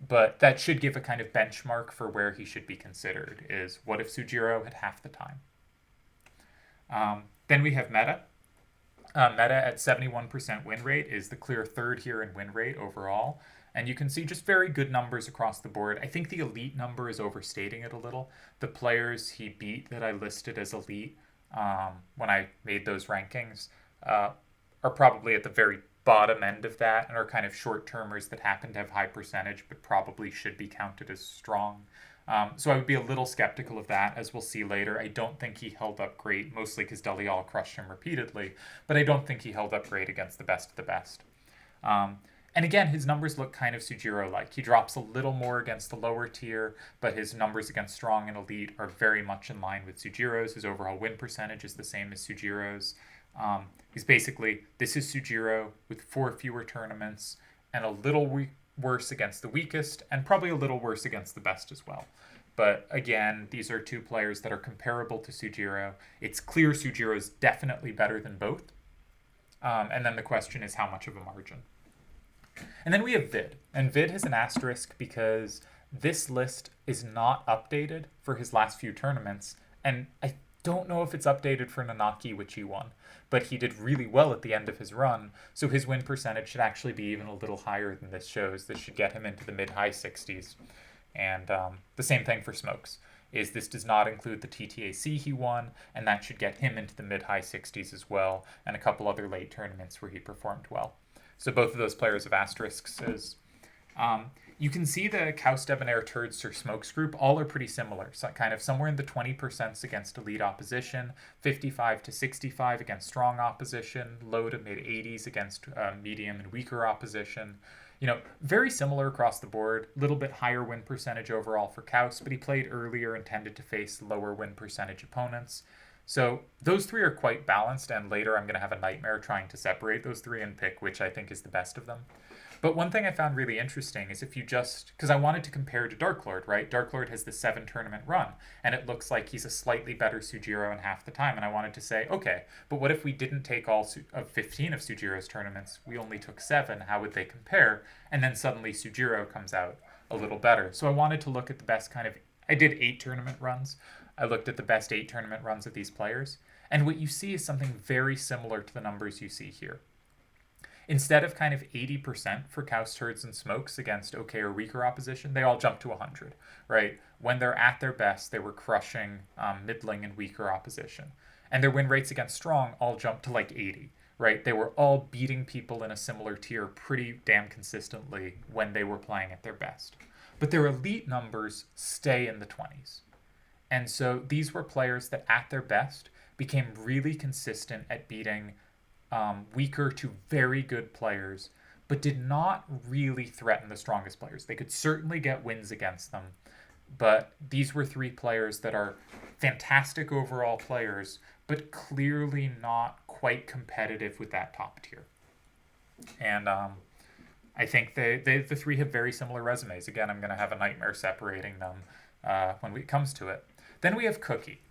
But that should give a kind of benchmark for where he should be considered, is what if Sujiro had half the time? Then we have Meta. Meta at 71% win rate is the clear third here in win rate overall. And you can see just very good numbers across the board. I think the elite number is overstating it a little. The players he beat that I listed as elite when I made those rankings are probably at the very bottom end of that and are kind of short-termers that happen to have high percentage but probably should be counted as strong. So I would be a little skeptical of that, as we'll see later. I don't think he held up great, mostly because Delial crushed him repeatedly, but I don't think he held up great against the best of the best. And again, his numbers look kind of Sujiro-like. He drops a little more against the lower tier, but his numbers against strong and elite are very much in line with Sujiro's. His overall win percentage is the same as Sujiro's. He's basically, this is Sujiro with 4 fewer tournaments and a little worse against the weakest, and probably a little worse against the best as well. But again, these are 2 players that are comparable to Sujiro. It's clear Sujiro is definitely better than both. And then the question is how much of a margin. And then we have Vid. And Vid has an asterisk because this list is not updated for his last few tournaments. And I don't know if it's updated for Nanaki, which he won. But he did really well at the end of his run, so his win percentage should actually be even a little higher than this shows. This should get him into the mid-high 60s. And the same thing for Smokes, is this does not include the TTAC he won, and that should get him into the mid-high 60s as well, and a couple other late tournaments where he performed well. So both of those players have asterisks. You can see the Kaus, Debonair, Turd, Sir Smokes group all are pretty similar. So kind of somewhere in the 20% against elite opposition, 55 to 65 against strong opposition, low to mid 80s against medium and weaker opposition. You know, very similar across the board. A little bit higher win percentage overall for Kaus, but he played earlier and tended to face lower win percentage opponents. So those 3 are quite balanced, and later I'm going to have a nightmare trying to separate those 3 and pick which I think is the best of them. But one thing I found really interesting is if you just, because I wanted to compare to Dark Lord, right? Dark Lord has the 7 tournament run, and it looks like he's a slightly better Sujiro in half the time. And I wanted to say, okay, but what if we didn't take all of 15 of Sujiro's tournaments? We only took 7. How would they compare? And then suddenly Sujiro comes out a little better. So I wanted to look at the best kind of, I did 8 tournament runs. I looked at the best 8 tournament runs of these players. And what you see is something very similar to the numbers you see here. Instead of kind of 80% for Kaus, Turds, and Smokes against okay or weaker opposition, they all jump to 100, right? When they're at their best, they were crushing middling and weaker opposition. And their win rates against strong all jumped to like 80, right? They were all beating people in a similar tier pretty damn consistently when they were playing at their best. But their elite numbers stay in the 20s. And so these were players that at their best became really consistent at beating weaker to very good players, but did not really threaten the strongest players. They could certainly get wins against them, but these were 3 players that are fantastic overall players, but clearly not quite competitive with that top tier. And I think the 3 have very similar resumes. Again, I'm going to have a nightmare separating them when it comes to it. Then we have Cookie.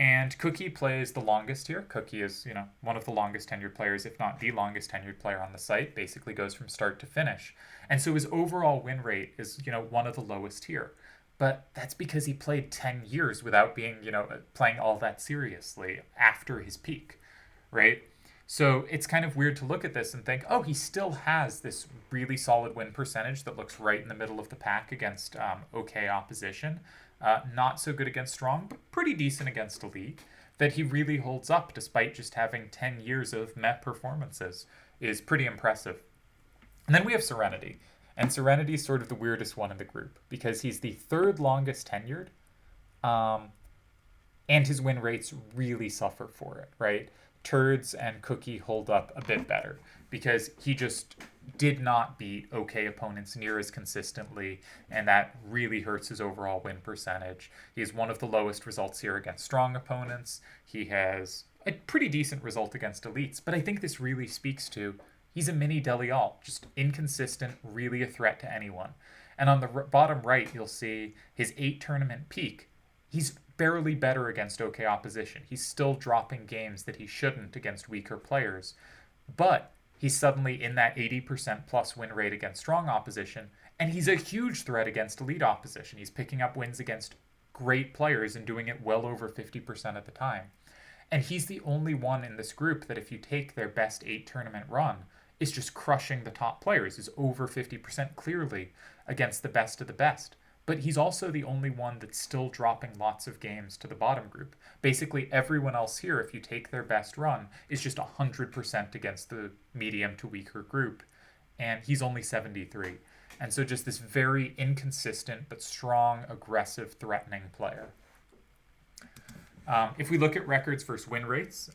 And Cookie plays the longest here. Cookie is, one of the longest tenured players, if not the longest tenured player on the site. Basically goes from start to finish. And so his overall win rate is, one of the lowest here. But that's because he played 10 years without being, playing all that seriously after his peak, right? So it's kind of weird to look at this and think, oh, he still has this really solid win percentage that looks right in the middle of the pack against okay opposition. Not so good against strong, but pretty decent against elite. That he really holds up despite just having 10 years of Met performances is pretty impressive. And then we have Serenity. And Serenity is sort of the weirdest one in the group because he's the third longest tenured, um, and his win rates really suffer for it, right? Turds and Cookie hold up a bit better because he just did not beat okay opponents near as consistently, and that really hurts his overall win percentage. He has one of the lowest results here against strong opponents. He has a pretty decent result against elites, but I think this really speaks to he's a mini Delial, just inconsistent, really a threat to anyone. And on the bottom right, you'll see his 8 tournament peak. He's barely better against okay opposition. He's still dropping games that he shouldn't against weaker players. But he's suddenly in that 80% plus win rate against strong opposition, and he's a huge threat against elite opposition. He's picking up wins against great players and doing it well over 50% of the time. And he's the only one in this group that if you take their best 8 tournament run, is just crushing the top players, is over 50% clearly against the best of the best. But he's also the only one that's still dropping lots of games to the bottom group. Basically, everyone else here, if you take their best run, is just 100% against the medium to weaker group. And he's only 73. And so just this very inconsistent but strong, aggressive, threatening player. If we look at records versus win rates,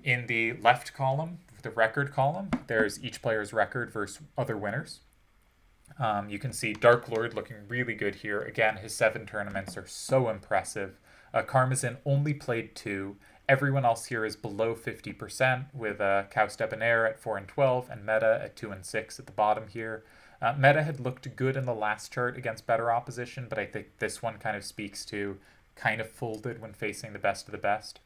in the left column, the record column, there's each player's record versus other winners. You can see Dark Lord looking really good here. Again, his 7 tournaments are so impressive. Karmazin only played 2. Everyone else here is below 50%, with Kaus Debonair at 4 and 12 and Meta at 2 and 6 at the bottom here. Meta had looked good in the last chart against better opposition, but I think this one kind of speaks to kind of folded when facing the best of the best.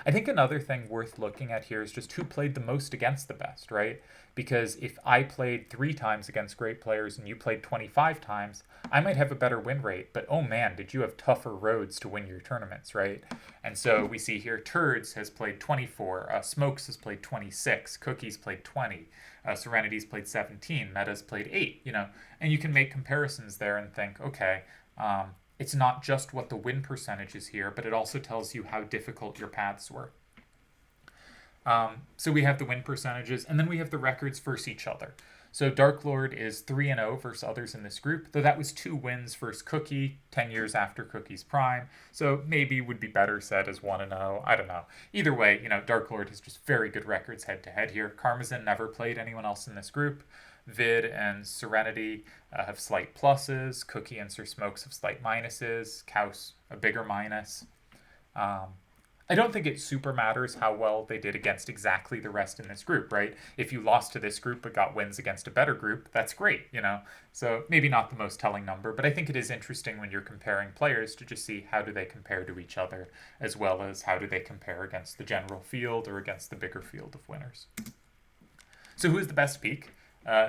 I think another thing worth looking at here is just who played the most against the best, right? Because if I played 3 times against great players and you played 25 times, I might have a better win rate, but oh man, did you have tougher roads to win your tournaments, right? And so we see here Turds has played 24, Smokes has played 26, Cookies played 20, Serenity's played 17, Meta's played 8, and you can make comparisons there and think, okay, it's not just what the win percentage is here, but it also tells you how difficult your paths were. So we have the win percentages, and then we have the records versus each other. So Dark Lord is 3-0 versus others in this group, though that was 2 wins versus Cookie 10 years after Cookie's prime. So maybe would be better said as 1-0. I don't know. Either way, Dark Lord has just very good records head-to-head here. Karmazin never played anyone else in this group. Vid and Serenity have slight pluses. Cookie and Sir Smokes have slight minuses. Kaus, a bigger minus. I don't think it super matters how well they did against exactly the rest in this group, right? If you lost to this group but got wins against a better group, that's great, So maybe not the most telling number, but I think it is interesting when you're comparing players to just see how do they compare to each other, as well as how do they compare against the general field or against the bigger field of winners. So who is the best peak?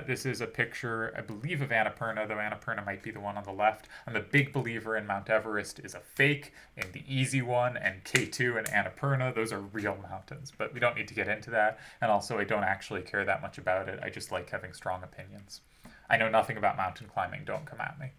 This is a picture, I believe, of Annapurna, though Annapurna might be the one on the left. I'm a big believer in Mount Everest is a fake, and the easy one, and K2 and Annapurna, those are real mountains. But we don't need to get into that, and also I don't actually care that much about it. I just like having strong opinions. I know nothing about mountain climbing, don't come at me.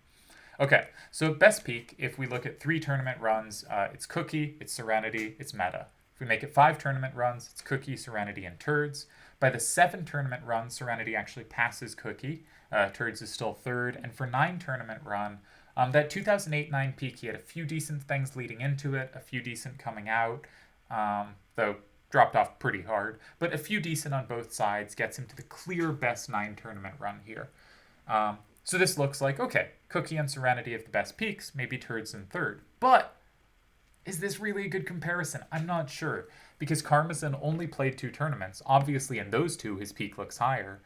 Okay, so best peak, if we look at 3 tournament runs, it's Cookie, it's Serenity, it's Meta. If we make it 5 tournament runs, it's Cookie, Serenity, and Turds. By the 7 tournament run, Serenity actually passes Cookie. Turds is still 3rd. And for 9 tournament run, that 2008-9 peak, he had a few decent things leading into it, a few decent coming out, though dropped off pretty hard. But a few decent on both sides gets him to the clear best 9 tournament run here. So this looks like, okay, Cookie and Serenity have the best peaks, maybe Turds in 3rd. But is this really a good comparison? I'm not sure, because Karmazin only played 2 tournaments. Obviously, in those 2, his peak looks higher.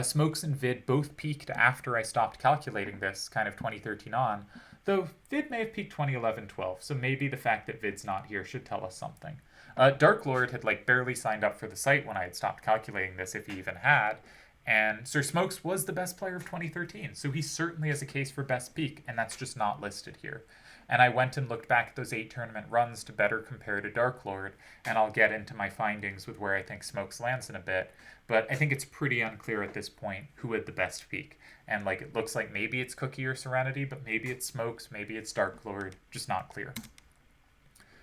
Smokes and Vid both peaked after I stopped calculating this, kind of 2013 on, though Vid may have peaked 2011-12, so maybe the fact that Vid's not here should tell us something. Dark Lord had barely signed up for the site when I had stopped calculating this, if he even had, And Sir Smokes was the best player of 2013, so he certainly has a case for best peak, and that's just not listed here. And I went and looked back at those 8 tournament runs to better compare to Dark Lord, and I'll get into my findings with where I think Smokes lands in a bit. But I think it's pretty unclear at this point who had the best peak. And like it looks like maybe it's Cookie or Serenity, but maybe it's Smokes, maybe it's Dark Lord, just not clear.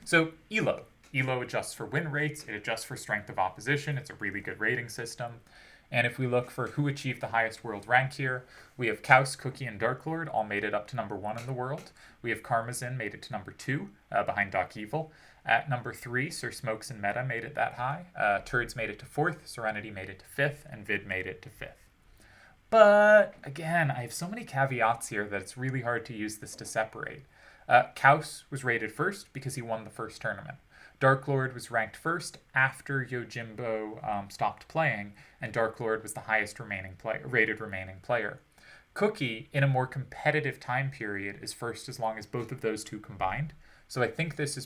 So ELO. ELO adjusts for win rates, it adjusts for strength of opposition, it's a really good rating system. And if we look for who achieved the highest world rank here, we have Kaus, Cookie, and Dark Lord all made it up to number 1 in the world. We have Karmazin made it to number 2, behind Doc Evil. At number 3, Sir Smokes and Meta made it that high. Turds made it to 4th, Serenity made it to 5th, and Vid made it to 5th. But, again, I have so many caveats here that it's really hard to use this to separate. Kaus was rated 1st because he won the first tournament. Dark Lord was ranked 1st after Yojimbo stopped playing, and Dark Lord was the highest rated remaining player. Cookie, in a more competitive time period, is 1st as long as both of those two combined. So I think this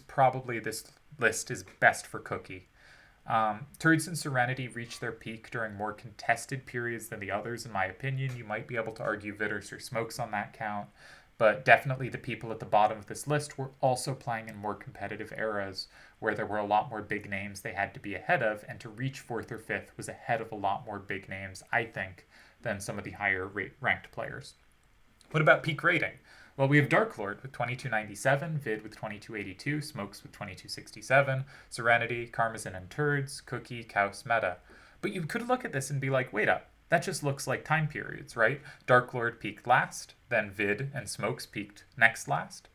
list is best for Cookie. Turds and Serenity reached their peak during more contested periods than the others, in my opinion. You might be able to argue Vitters or Smokes on that count. But definitely the people at the bottom of this list were also playing in more competitive eras where there were a lot more big names they had to be ahead of, and to reach 4th or 5th was ahead of a lot more big names, I think, than some of the higher ranked players. What about peak rating? Well, we have Dark Lord with 2297, Vid with 2282, Smokes with 2267, Serenity, Karmazin and Turds, Cookie, Kaus, Meta. But you could look at this and be like, wait up, that just looks like time periods, right? Dark Lord peaked last, then Vid and Smokes peaked next last.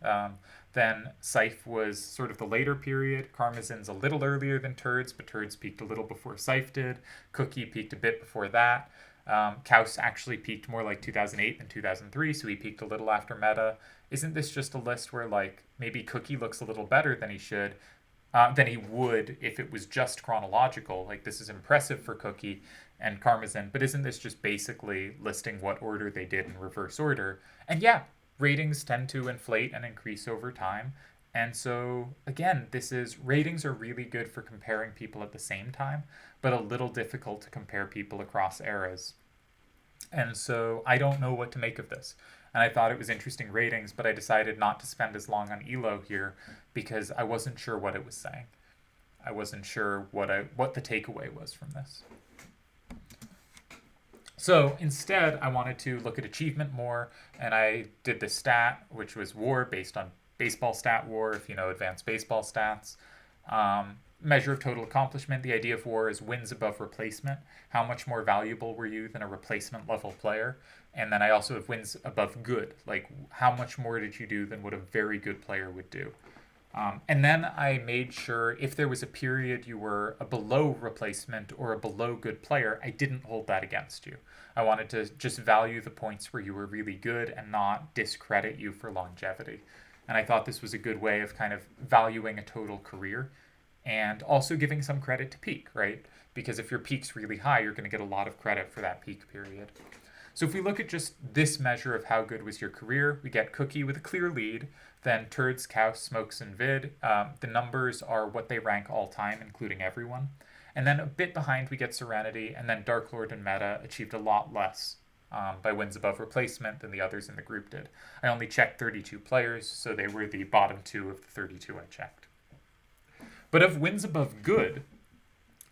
Then Scythe was sort of the later period. Karmazin's a little earlier than Turds, but Turds peaked a little before Scythe did. Cookie peaked a bit before that. Kaus actually peaked more like 2008 than 2003, so he peaked a little after Meta. Isn't this just a list where like maybe Cookie looks a little better than he would if it was just chronological? Like this is impressive for Cookie and Karmazin, but isn't this just basically listing what order they did in reverse order? And yeah, ratings tend to inflate and increase over time. And so, again, ratings are really good for comparing people at the same time, but a little difficult to compare people across eras. And so I don't know what to make of this. And I thought it was interesting ratings, but I decided not to spend as long on ELO here because I wasn't sure what it was saying. I wasn't sure what the takeaway was from this. So instead, I wanted to look at achievement more, and I did the stat, which was WAR based on baseball stat WAR, if you know advanced baseball stats. Measure of total accomplishment. The idea of WAR is wins above replacement. How much more valuable were you than a replacement level player? And then I also have wins above good. Like how much more did you do than what a very good player would do? And then I made sure if there was a period you were a below replacement or a below good player, I didn't hold that against you. I wanted to just value the points where you were really good and not discredit you for longevity. And I thought this was a good way of kind of valuing a total career and also giving some credit to peak, right? Because if your peak's really high, you're going to get a lot of credit for that peak period. So if we look at just this measure of how good was your career, we get Cookie with a clear lead, then Turds, Kaus, Smokes, and Vid. The numbers are what they rank all time, including everyone. And then a bit behind, we get Serenity, and then Dark Lord and Meta achieved a lot less by wins above replacement than the others in the group did. I only checked 32 players, so they were the bottom 2 of the 32 I checked. But of wins above good,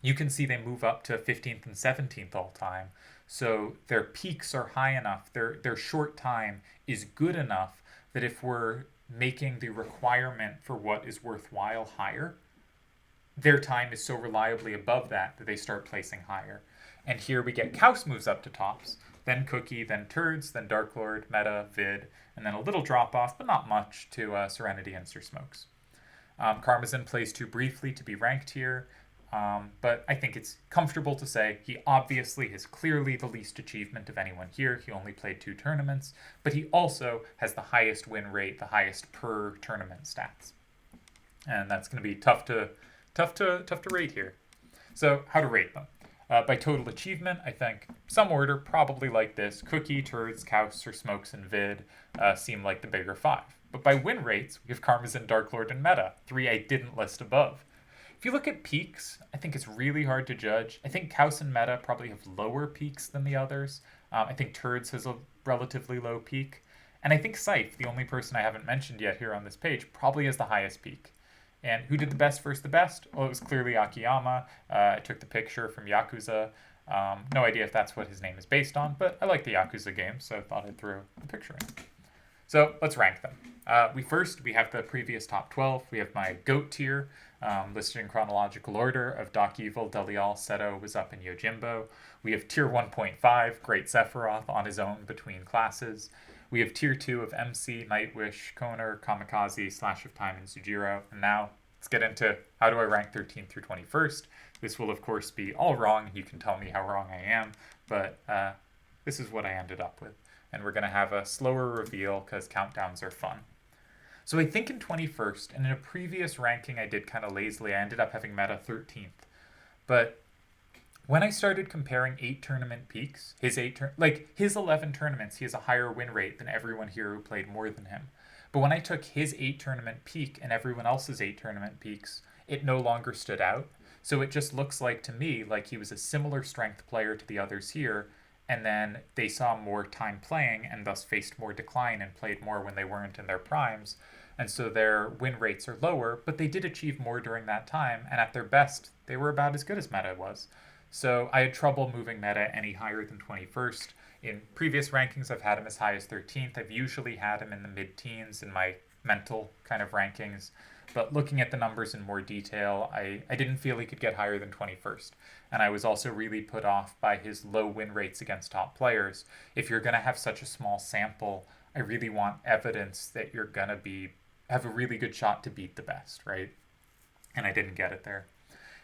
you can see they move up to 15th and 17th all time. So their peaks are high enough, their short time is good enough that if we're making the requirement for what is worthwhile higher, their time is so reliably above that they start placing higher. And here we get Kaus moves up to tops, then Cookie, then Turds, then Dark Lord, Meta, Vid, and then a little drop off, but not much, to Serenity and Sir Smokes. Karmazin plays too briefly to be ranked here. But I think it's comfortable to say he obviously has clearly the least achievement of anyone here. He only played 2 tournaments, but he also has the highest win rate, the highest per tournament stats. And that's going to be tough to rate here. So how to rate them? By total achievement, I think some order, probably like this. Cookie, Turds, Kaus, or Smokes, and Vid seem like the bigger 5. But by win rates, we have Karmazin, Dark Lord, and Meta, 3 I didn't list above. If you look at peaks, I think it's really hard to judge. I think Kaus and Meta probably have lower peaks than the others. I think Turds has a relatively low peak. And I think Scythe, the only person I haven't mentioned yet here on this page, probably has the highest peak. And who did the best versus the best? Well, it was clearly Akiyama. I took the picture from Yakuza. No idea if that's what his name is based on, but I like the Yakuza game, so I thought I'd throw the picture in. So let's rank them. We have the previous top 12. We have my GOAT tier, listed in chronological order of Doc Evil, Delial, Seto, Was Up, and Yojimbo. We have tier 1.5, Great Sephiroth on his own between classes. We have tier 2 of MC, Nightwish, Koner, Kamikaze, Slash of Time, and Sujiro. And now let's get into how do I rank 13th through 21st. This will, of course, be all wrong. You can tell me how wrong I am, but this is what I ended up with. And we're going to have a slower reveal because countdowns are fun. So I think in 21st, and in a previous ranking I did kind of lazily, I ended up having Meta 13th. But when I started comparing 8 tournament peaks, his 11 tournaments, he has a higher win rate than everyone here who played more than him. But when I took his 8 tournament peak and everyone else's 8 tournament peaks, it no longer stood out. So it just looks like to me like he was a similar strength player to the others here, and then they saw more time playing and thus faced more decline and played more when they weren't in their primes. And so their win rates are lower, but they did achieve more during that time, and at their best, they were about as good as Meta was. So I had trouble moving Meta any higher than 21st. In previous rankings, I've had him as high as 13th. I've usually had him in the mid-teens in my mental kind of rankings. But looking at the numbers in more detail, I didn't feel he could get higher than 21st. And I was also really put off by his low win rates against top players. If you're going to have such a small sample, I really want evidence that you're going to have a really good shot to beat the best, right? And I didn't get it there.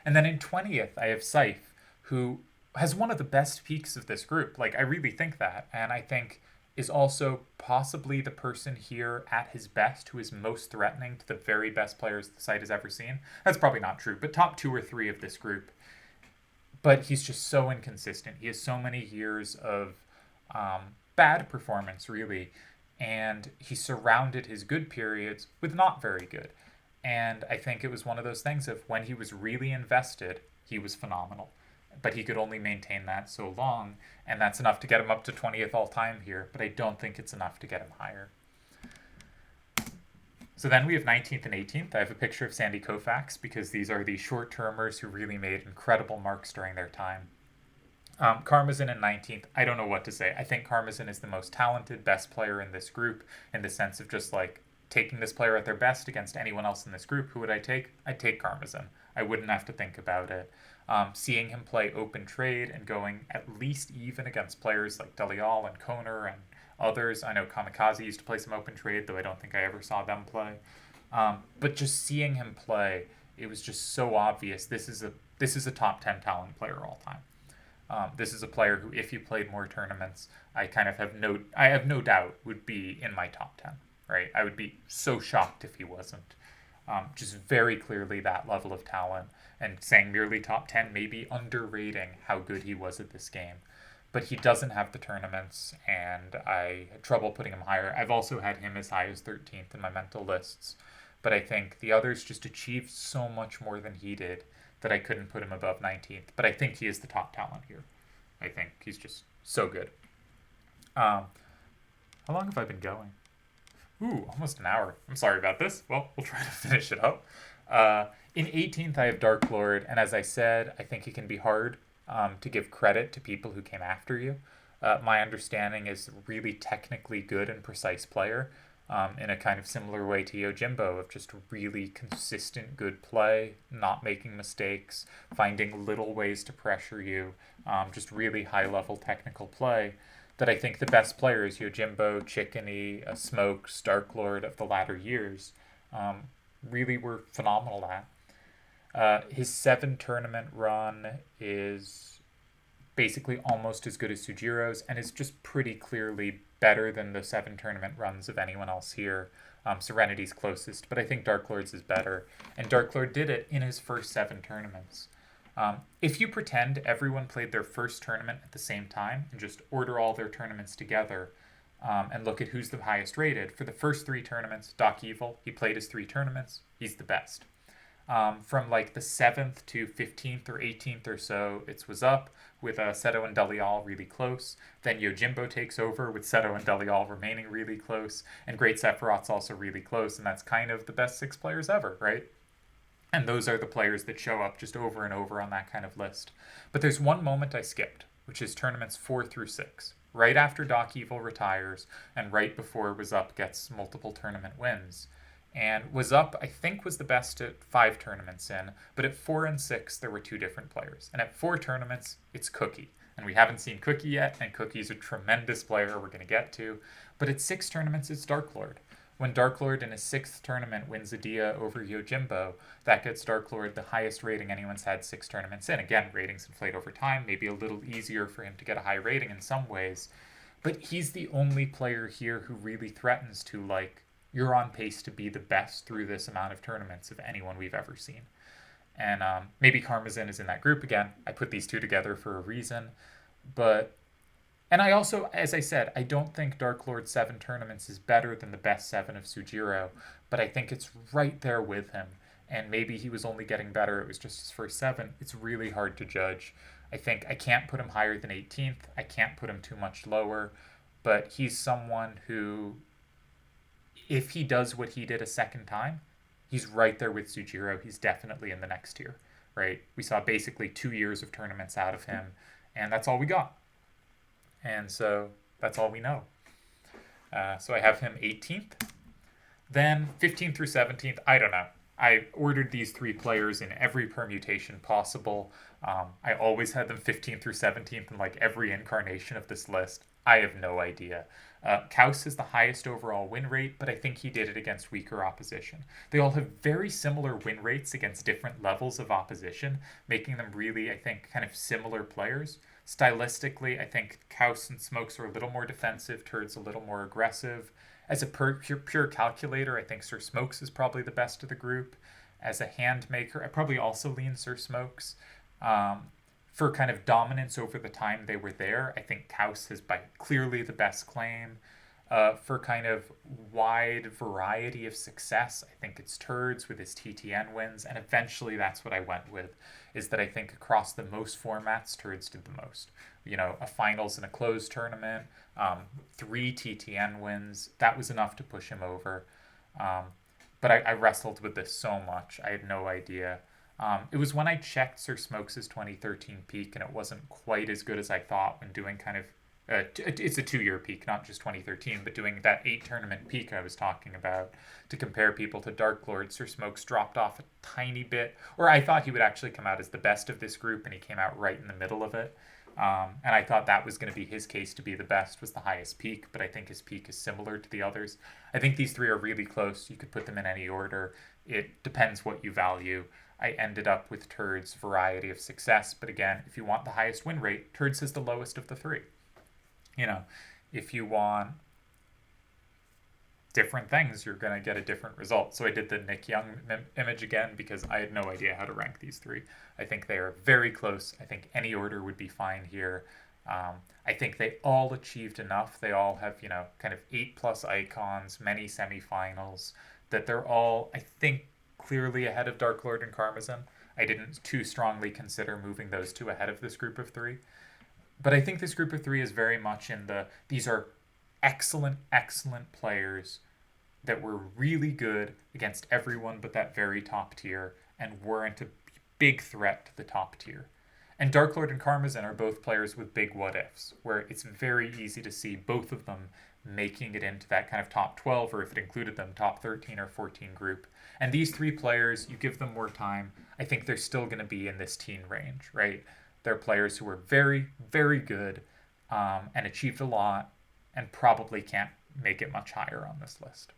And then in 20th, I have Scythe, who has one of the best peaks of this group. Like, I really think that. And I think is also possibly the person here at his best who is most threatening to the very best players the site has ever seen. That's probably not true, but top 2 or 3 of this group. But he's just so inconsistent. He has so many years of bad performance, really, and he surrounded his good periods with not very good. And I think it was one of those things of when he was really invested, he was phenomenal. But he could only maintain that so long, and that's enough to get him up to 20th all-time here, but I don't think it's enough to get him higher. So then we have 19th and 18th. I have a picture of Sandy Koufax because these are the short-termers who really made incredible marks during their time. Karmazin in 19th, I don't know what to say. I think Karmazin is the most talented, best player in this group in the sense of just like taking this player at their best against anyone else in this group. Who would I take? I'd take Karmazin. I wouldn't have to think about it. Seeing him play open trade and going at least even against players like Delial and Koner and others. I know Kamikaze used to play some open trade, though I don't think I ever saw them play. But just seeing him play, it was just so obvious. This is a top 10 talent player all time. This is a player who, if he played more tournaments, I have no doubt would be in my top 10. Right? I would be so shocked if he wasn't. Just very clearly that level of talent, and saying merely top 10 may be underrating how good he was at this game. But he doesn't have the tournaments, and I had trouble putting him higher. I've also had him as high as 13th in my mental lists, but I think the others just achieved so much more than he did that I couldn't put him above 19th. But I think he is the top talent here. I think he's just so good. How long have I been going? Ooh, almost an hour. I'm sorry about this. Well, we'll try to finish it up. In 18th, I have Dark Lord, and as I said, I think it can be hard to give credit to people who came after you. My understanding is a really technically good and precise player, in a kind of similar way to Yojimbo, of just really consistent good play, not making mistakes, finding little ways to pressure you, just really high-level technical play. That I think the best players, Yojimbo, Chickeny, Smokes, Dark Lord of the latter years, really were phenomenal at. His 7 tournament run is basically almost as good as Sujiro's and is just pretty clearly better than the 7 tournament runs of anyone else here. Serenity's closest, but I think Dark Lord's is better. And Dark Lord did it in his first 7 tournaments. If you pretend everyone played their first tournament at the same time and just order all their tournaments together and look at who's the highest rated, for the first 3 tournaments, Doc Evil, he played his 3 tournaments, he's the best. From like the 7th to 15th or 18th or so, it was up with Seto and Delial really close. Then Yojimbo takes over with Seto and Delial remaining really close. And Great Sephiroth's also really close. And that's kind of the best 6 players ever, right? And those are the players that show up just over and over on that kind of list. But there's one moment I skipped, which is tournaments 4 through 6. Right after Doc Evil retires, and right before Was Up gets multiple tournament wins. And Was Up, I think, was the best at 5 tournaments in, but at 4 and 6, there were 2 different players. And at 4 tournaments, it's Cookie. And we haven't seen Cookie yet, and Cookie's a tremendous player we're going to get to. But at 6 tournaments, it's Dark Lord. When Dark Lord in his 6th tournament wins a Dia over Yojimbo, that gets Dark Lord the highest rating anyone's had 6 tournaments in. Again, ratings inflate over time, maybe a little easier for him to get a high rating in some ways. But he's the only player here who really threatens to, like, you're on pace to be the best through this amount of tournaments of anyone we've ever seen. And maybe Karmazin is in that group again. I put these 2 together for a reason. But and I also, as I said, I don't think Dark Lord 7 tournaments is better than the best 7 of Sujiro, but I think it's right there with him. And maybe he was only getting better, it was just his first 7. It's really hard to judge. I think I can't put him higher than 18th. I can't put him too much lower, but he's someone who, if he does what he did a second time, he's right there with Sujiro. He's definitely in the next tier, right? We saw basically 2 years of tournaments out of him, and that's all we got. And so that's all we know. So I have him 18th. Then 15th through 17th, I don't know. I ordered these 3 players in every permutation possible. I always had them 15th through 17th in like every incarnation of this list. I have no idea. Kaus has the highest overall win rate, but I think he did it against weaker opposition. They all have very similar win rates against different levels of opposition, making them really, I think, kind of similar players. Stylistically, I think Kaus and Smokes are a little more defensive, Turd's a little more aggressive. As a pure calculator, I think Sir Smokes is probably the best of the group. As a hand maker, I probably also lean Sir Smokes. For kind of dominance over the time they were there, I think Kaus is by clearly the best claim. For kind of wide variety of success, I think it's Turds with his TTN wins, and eventually that's what I went with, is that I think across the most formats, Turds did the most. You know, a finals and a closed tournament, 3 TTN wins, that was enough to push him over. But I wrestled with this so much, I had no idea. It was when I checked Sir Smokes' 2013 peak, and it wasn't quite as good as I thought when doing kind of it's a 2-year peak, not just 2013, but doing that 8 tournament peak I was talking about to compare people to Dark Lord. Sir Smokes dropped off a tiny bit, or I thought he would actually come out as the best of this group, and he came out right in the middle of it. And I thought that was going to be his case to be the best, was the highest peak, but I think his peak is similar to the others. I think these 3 are really close. You could put them in any order. It depends what you value. I ended up with Turd's variety of success, but again, if you want the highest win rate, Turd's is the lowest of the 3. You know, if you want different things, you're going to get a different result. So I did the Nick Young image again because I had no idea how to rank these 3. I think they are very close. I think any order would be fine here. I think they all achieved enough. They all have, you know, kind of 8+ icons, many semifinals, that they're all, I think, clearly ahead of Dark Lord and Karmazin. I didn't too strongly consider moving those 2 ahead of this group of 3. But I think this group of 3 is very much in these are excellent, excellent players that were really good against everyone but that very top tier and weren't a big threat to the top tier. And Dark Lord and Karmazin are both players with big what-ifs, where it's very easy to see both of them making it into that kind of top 12, or if it included them, top 13 or 14 group. And these 3 players, you give them more time, I think they're still going to be in this teen range, right? They're players who are very, very good and achieved a lot and probably can't make it much higher on this list.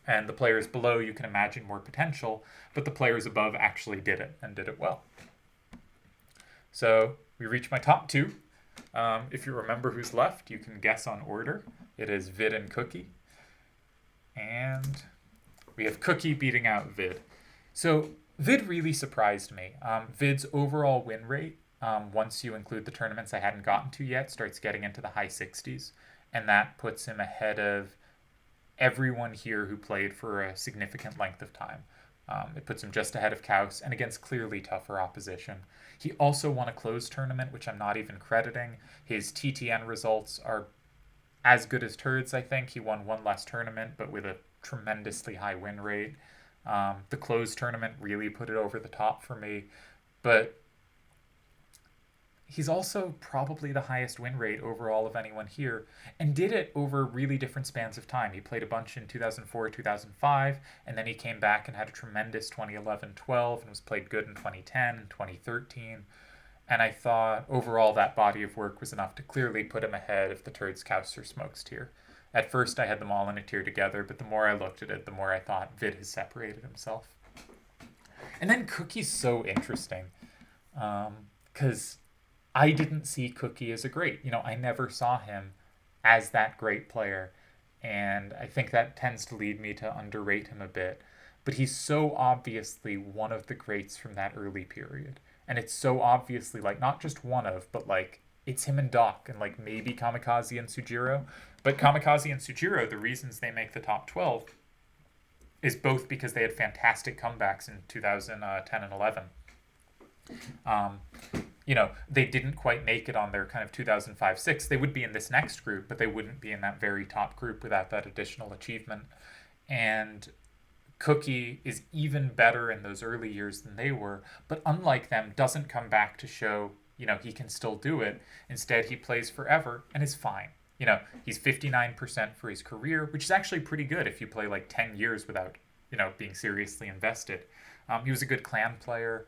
And the players below, you can imagine more potential, but the players above actually did it and did it well. So we reach my top 2. If you remember who's left, you can guess on order. It is Vid and Cookie. And we have Cookie beating out Vid. So Vid really surprised me. Vid's overall win rate, once you include the tournaments I hadn't gotten to yet, starts getting into the high 60s. And that puts him ahead of everyone here who played for a significant length of time. It puts him just ahead of Kaus and against clearly tougher opposition. He also won a closed tournament, which I'm not even crediting. His TTN results are as good as Turd's, I think. He won one less tournament, but with a tremendously high win rate. The closed tournament really put it over the top for me. But he's also probably the highest win rate overall of anyone here, and did it over really different spans of time. He played a bunch in 2004, 2005, and then he came back and had a tremendous 2011-12 and was played good in 2010 and 2013. And I thought overall that body of work was enough to clearly put him ahead of the Turds, Kaus, or Smokes tier. At first, I had them all in a tier together, but the more I looked at it, the more I thought Vid has separated himself. And then Cookie's so interesting, because I didn't see Cookie as a great. I never saw him as that great player, and I think that tends to lead me to underrate him a bit. But he's so obviously one of the greats from that early period. And it's so obviously, like, not just one of, but, like, it's him and Doc, and, like, maybe Kamikaze and Sujiro. But Kamikaze and Sujiro, the reasons they make the top 12 is both because they had fantastic comebacks in 2010 and 11. They didn't quite make it on their kind of 2005-6. They would be in this next group, but they wouldn't be in that very top group without that additional achievement. And Cookie is even better in those early years than they were, but unlike them, doesn't come back to show, he can still do it. Instead, he plays forever and is fine. He's 59% for his career, which is actually pretty good if you play like 10 years without, being seriously invested. He was a good clan player.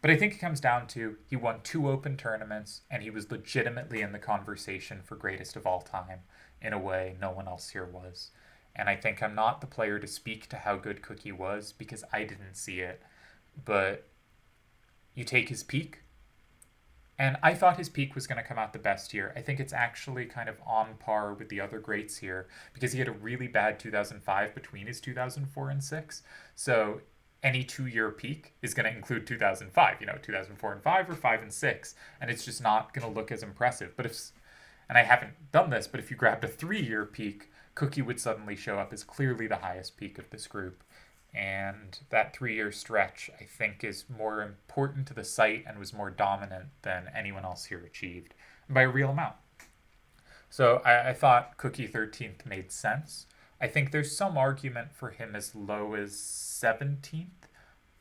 But I think it comes down to he won 2 open tournaments, and he was legitimately in the conversation for greatest of all time in a way no one else here was. And I think I'm not the player to speak to how good Cookie was because I didn't see it. But you take his peak, and I thought his peak was going to come out the best here. I think it's actually kind of on par with the other greats here because he had a really bad 2005 between his 2004 and 6. So any 2-year peak is going to include 2005, 2004 and 5 or 5 and 6, and it's just not going to look as impressive. And I haven't done this, but if you grabbed a 3-year peak, Cookie would suddenly show up as clearly the highest peak of this group. And that 3-year stretch, I think, is more important to the site and was more dominant than anyone else here achieved by a real amount. So I thought Cookie 13th made sense. I think there's some argument for him as low as 17th,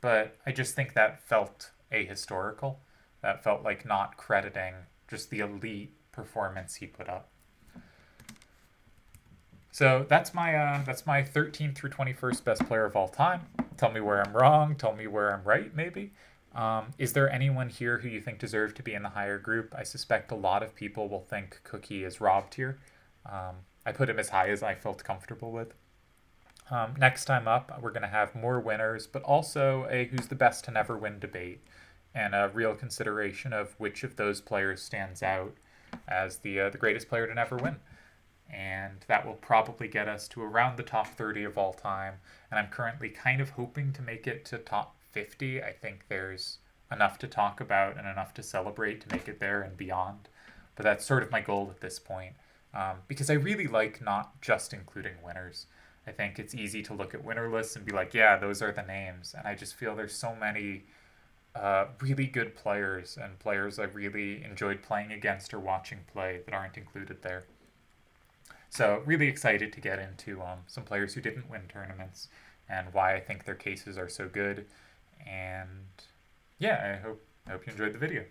but I just think that felt ahistorical. That felt like not crediting just the elite performance he put up. So that's my 13th through 21st best player of all time. Tell me where I'm wrong. Tell me where I'm right, maybe. Is there anyone here who you think deserved to be in the higher group? I suspect a lot of people will think Cookie is robbed here. I put him as high as I felt comfortable with. Next time up, we're going to have more winners, but also a who's the best to never win debate, and a real consideration of which of those players stands out as the greatest player to never win. And that will probably get us to around the top 30 of all time. And I'm currently kind of hoping to make it to top 50. I think there's enough to talk about and enough to celebrate to make it there and beyond. But that's sort of my goal at this point. Because I really like not just including winners. I think it's easy to look at winner lists and be like, yeah, those are the names. And I just feel there's so many really good players and players I really enjoyed playing against or watching play that aren't included there. So really excited to get into some players who didn't win tournaments and why I think their cases are so good. And yeah, I hope you enjoyed the video.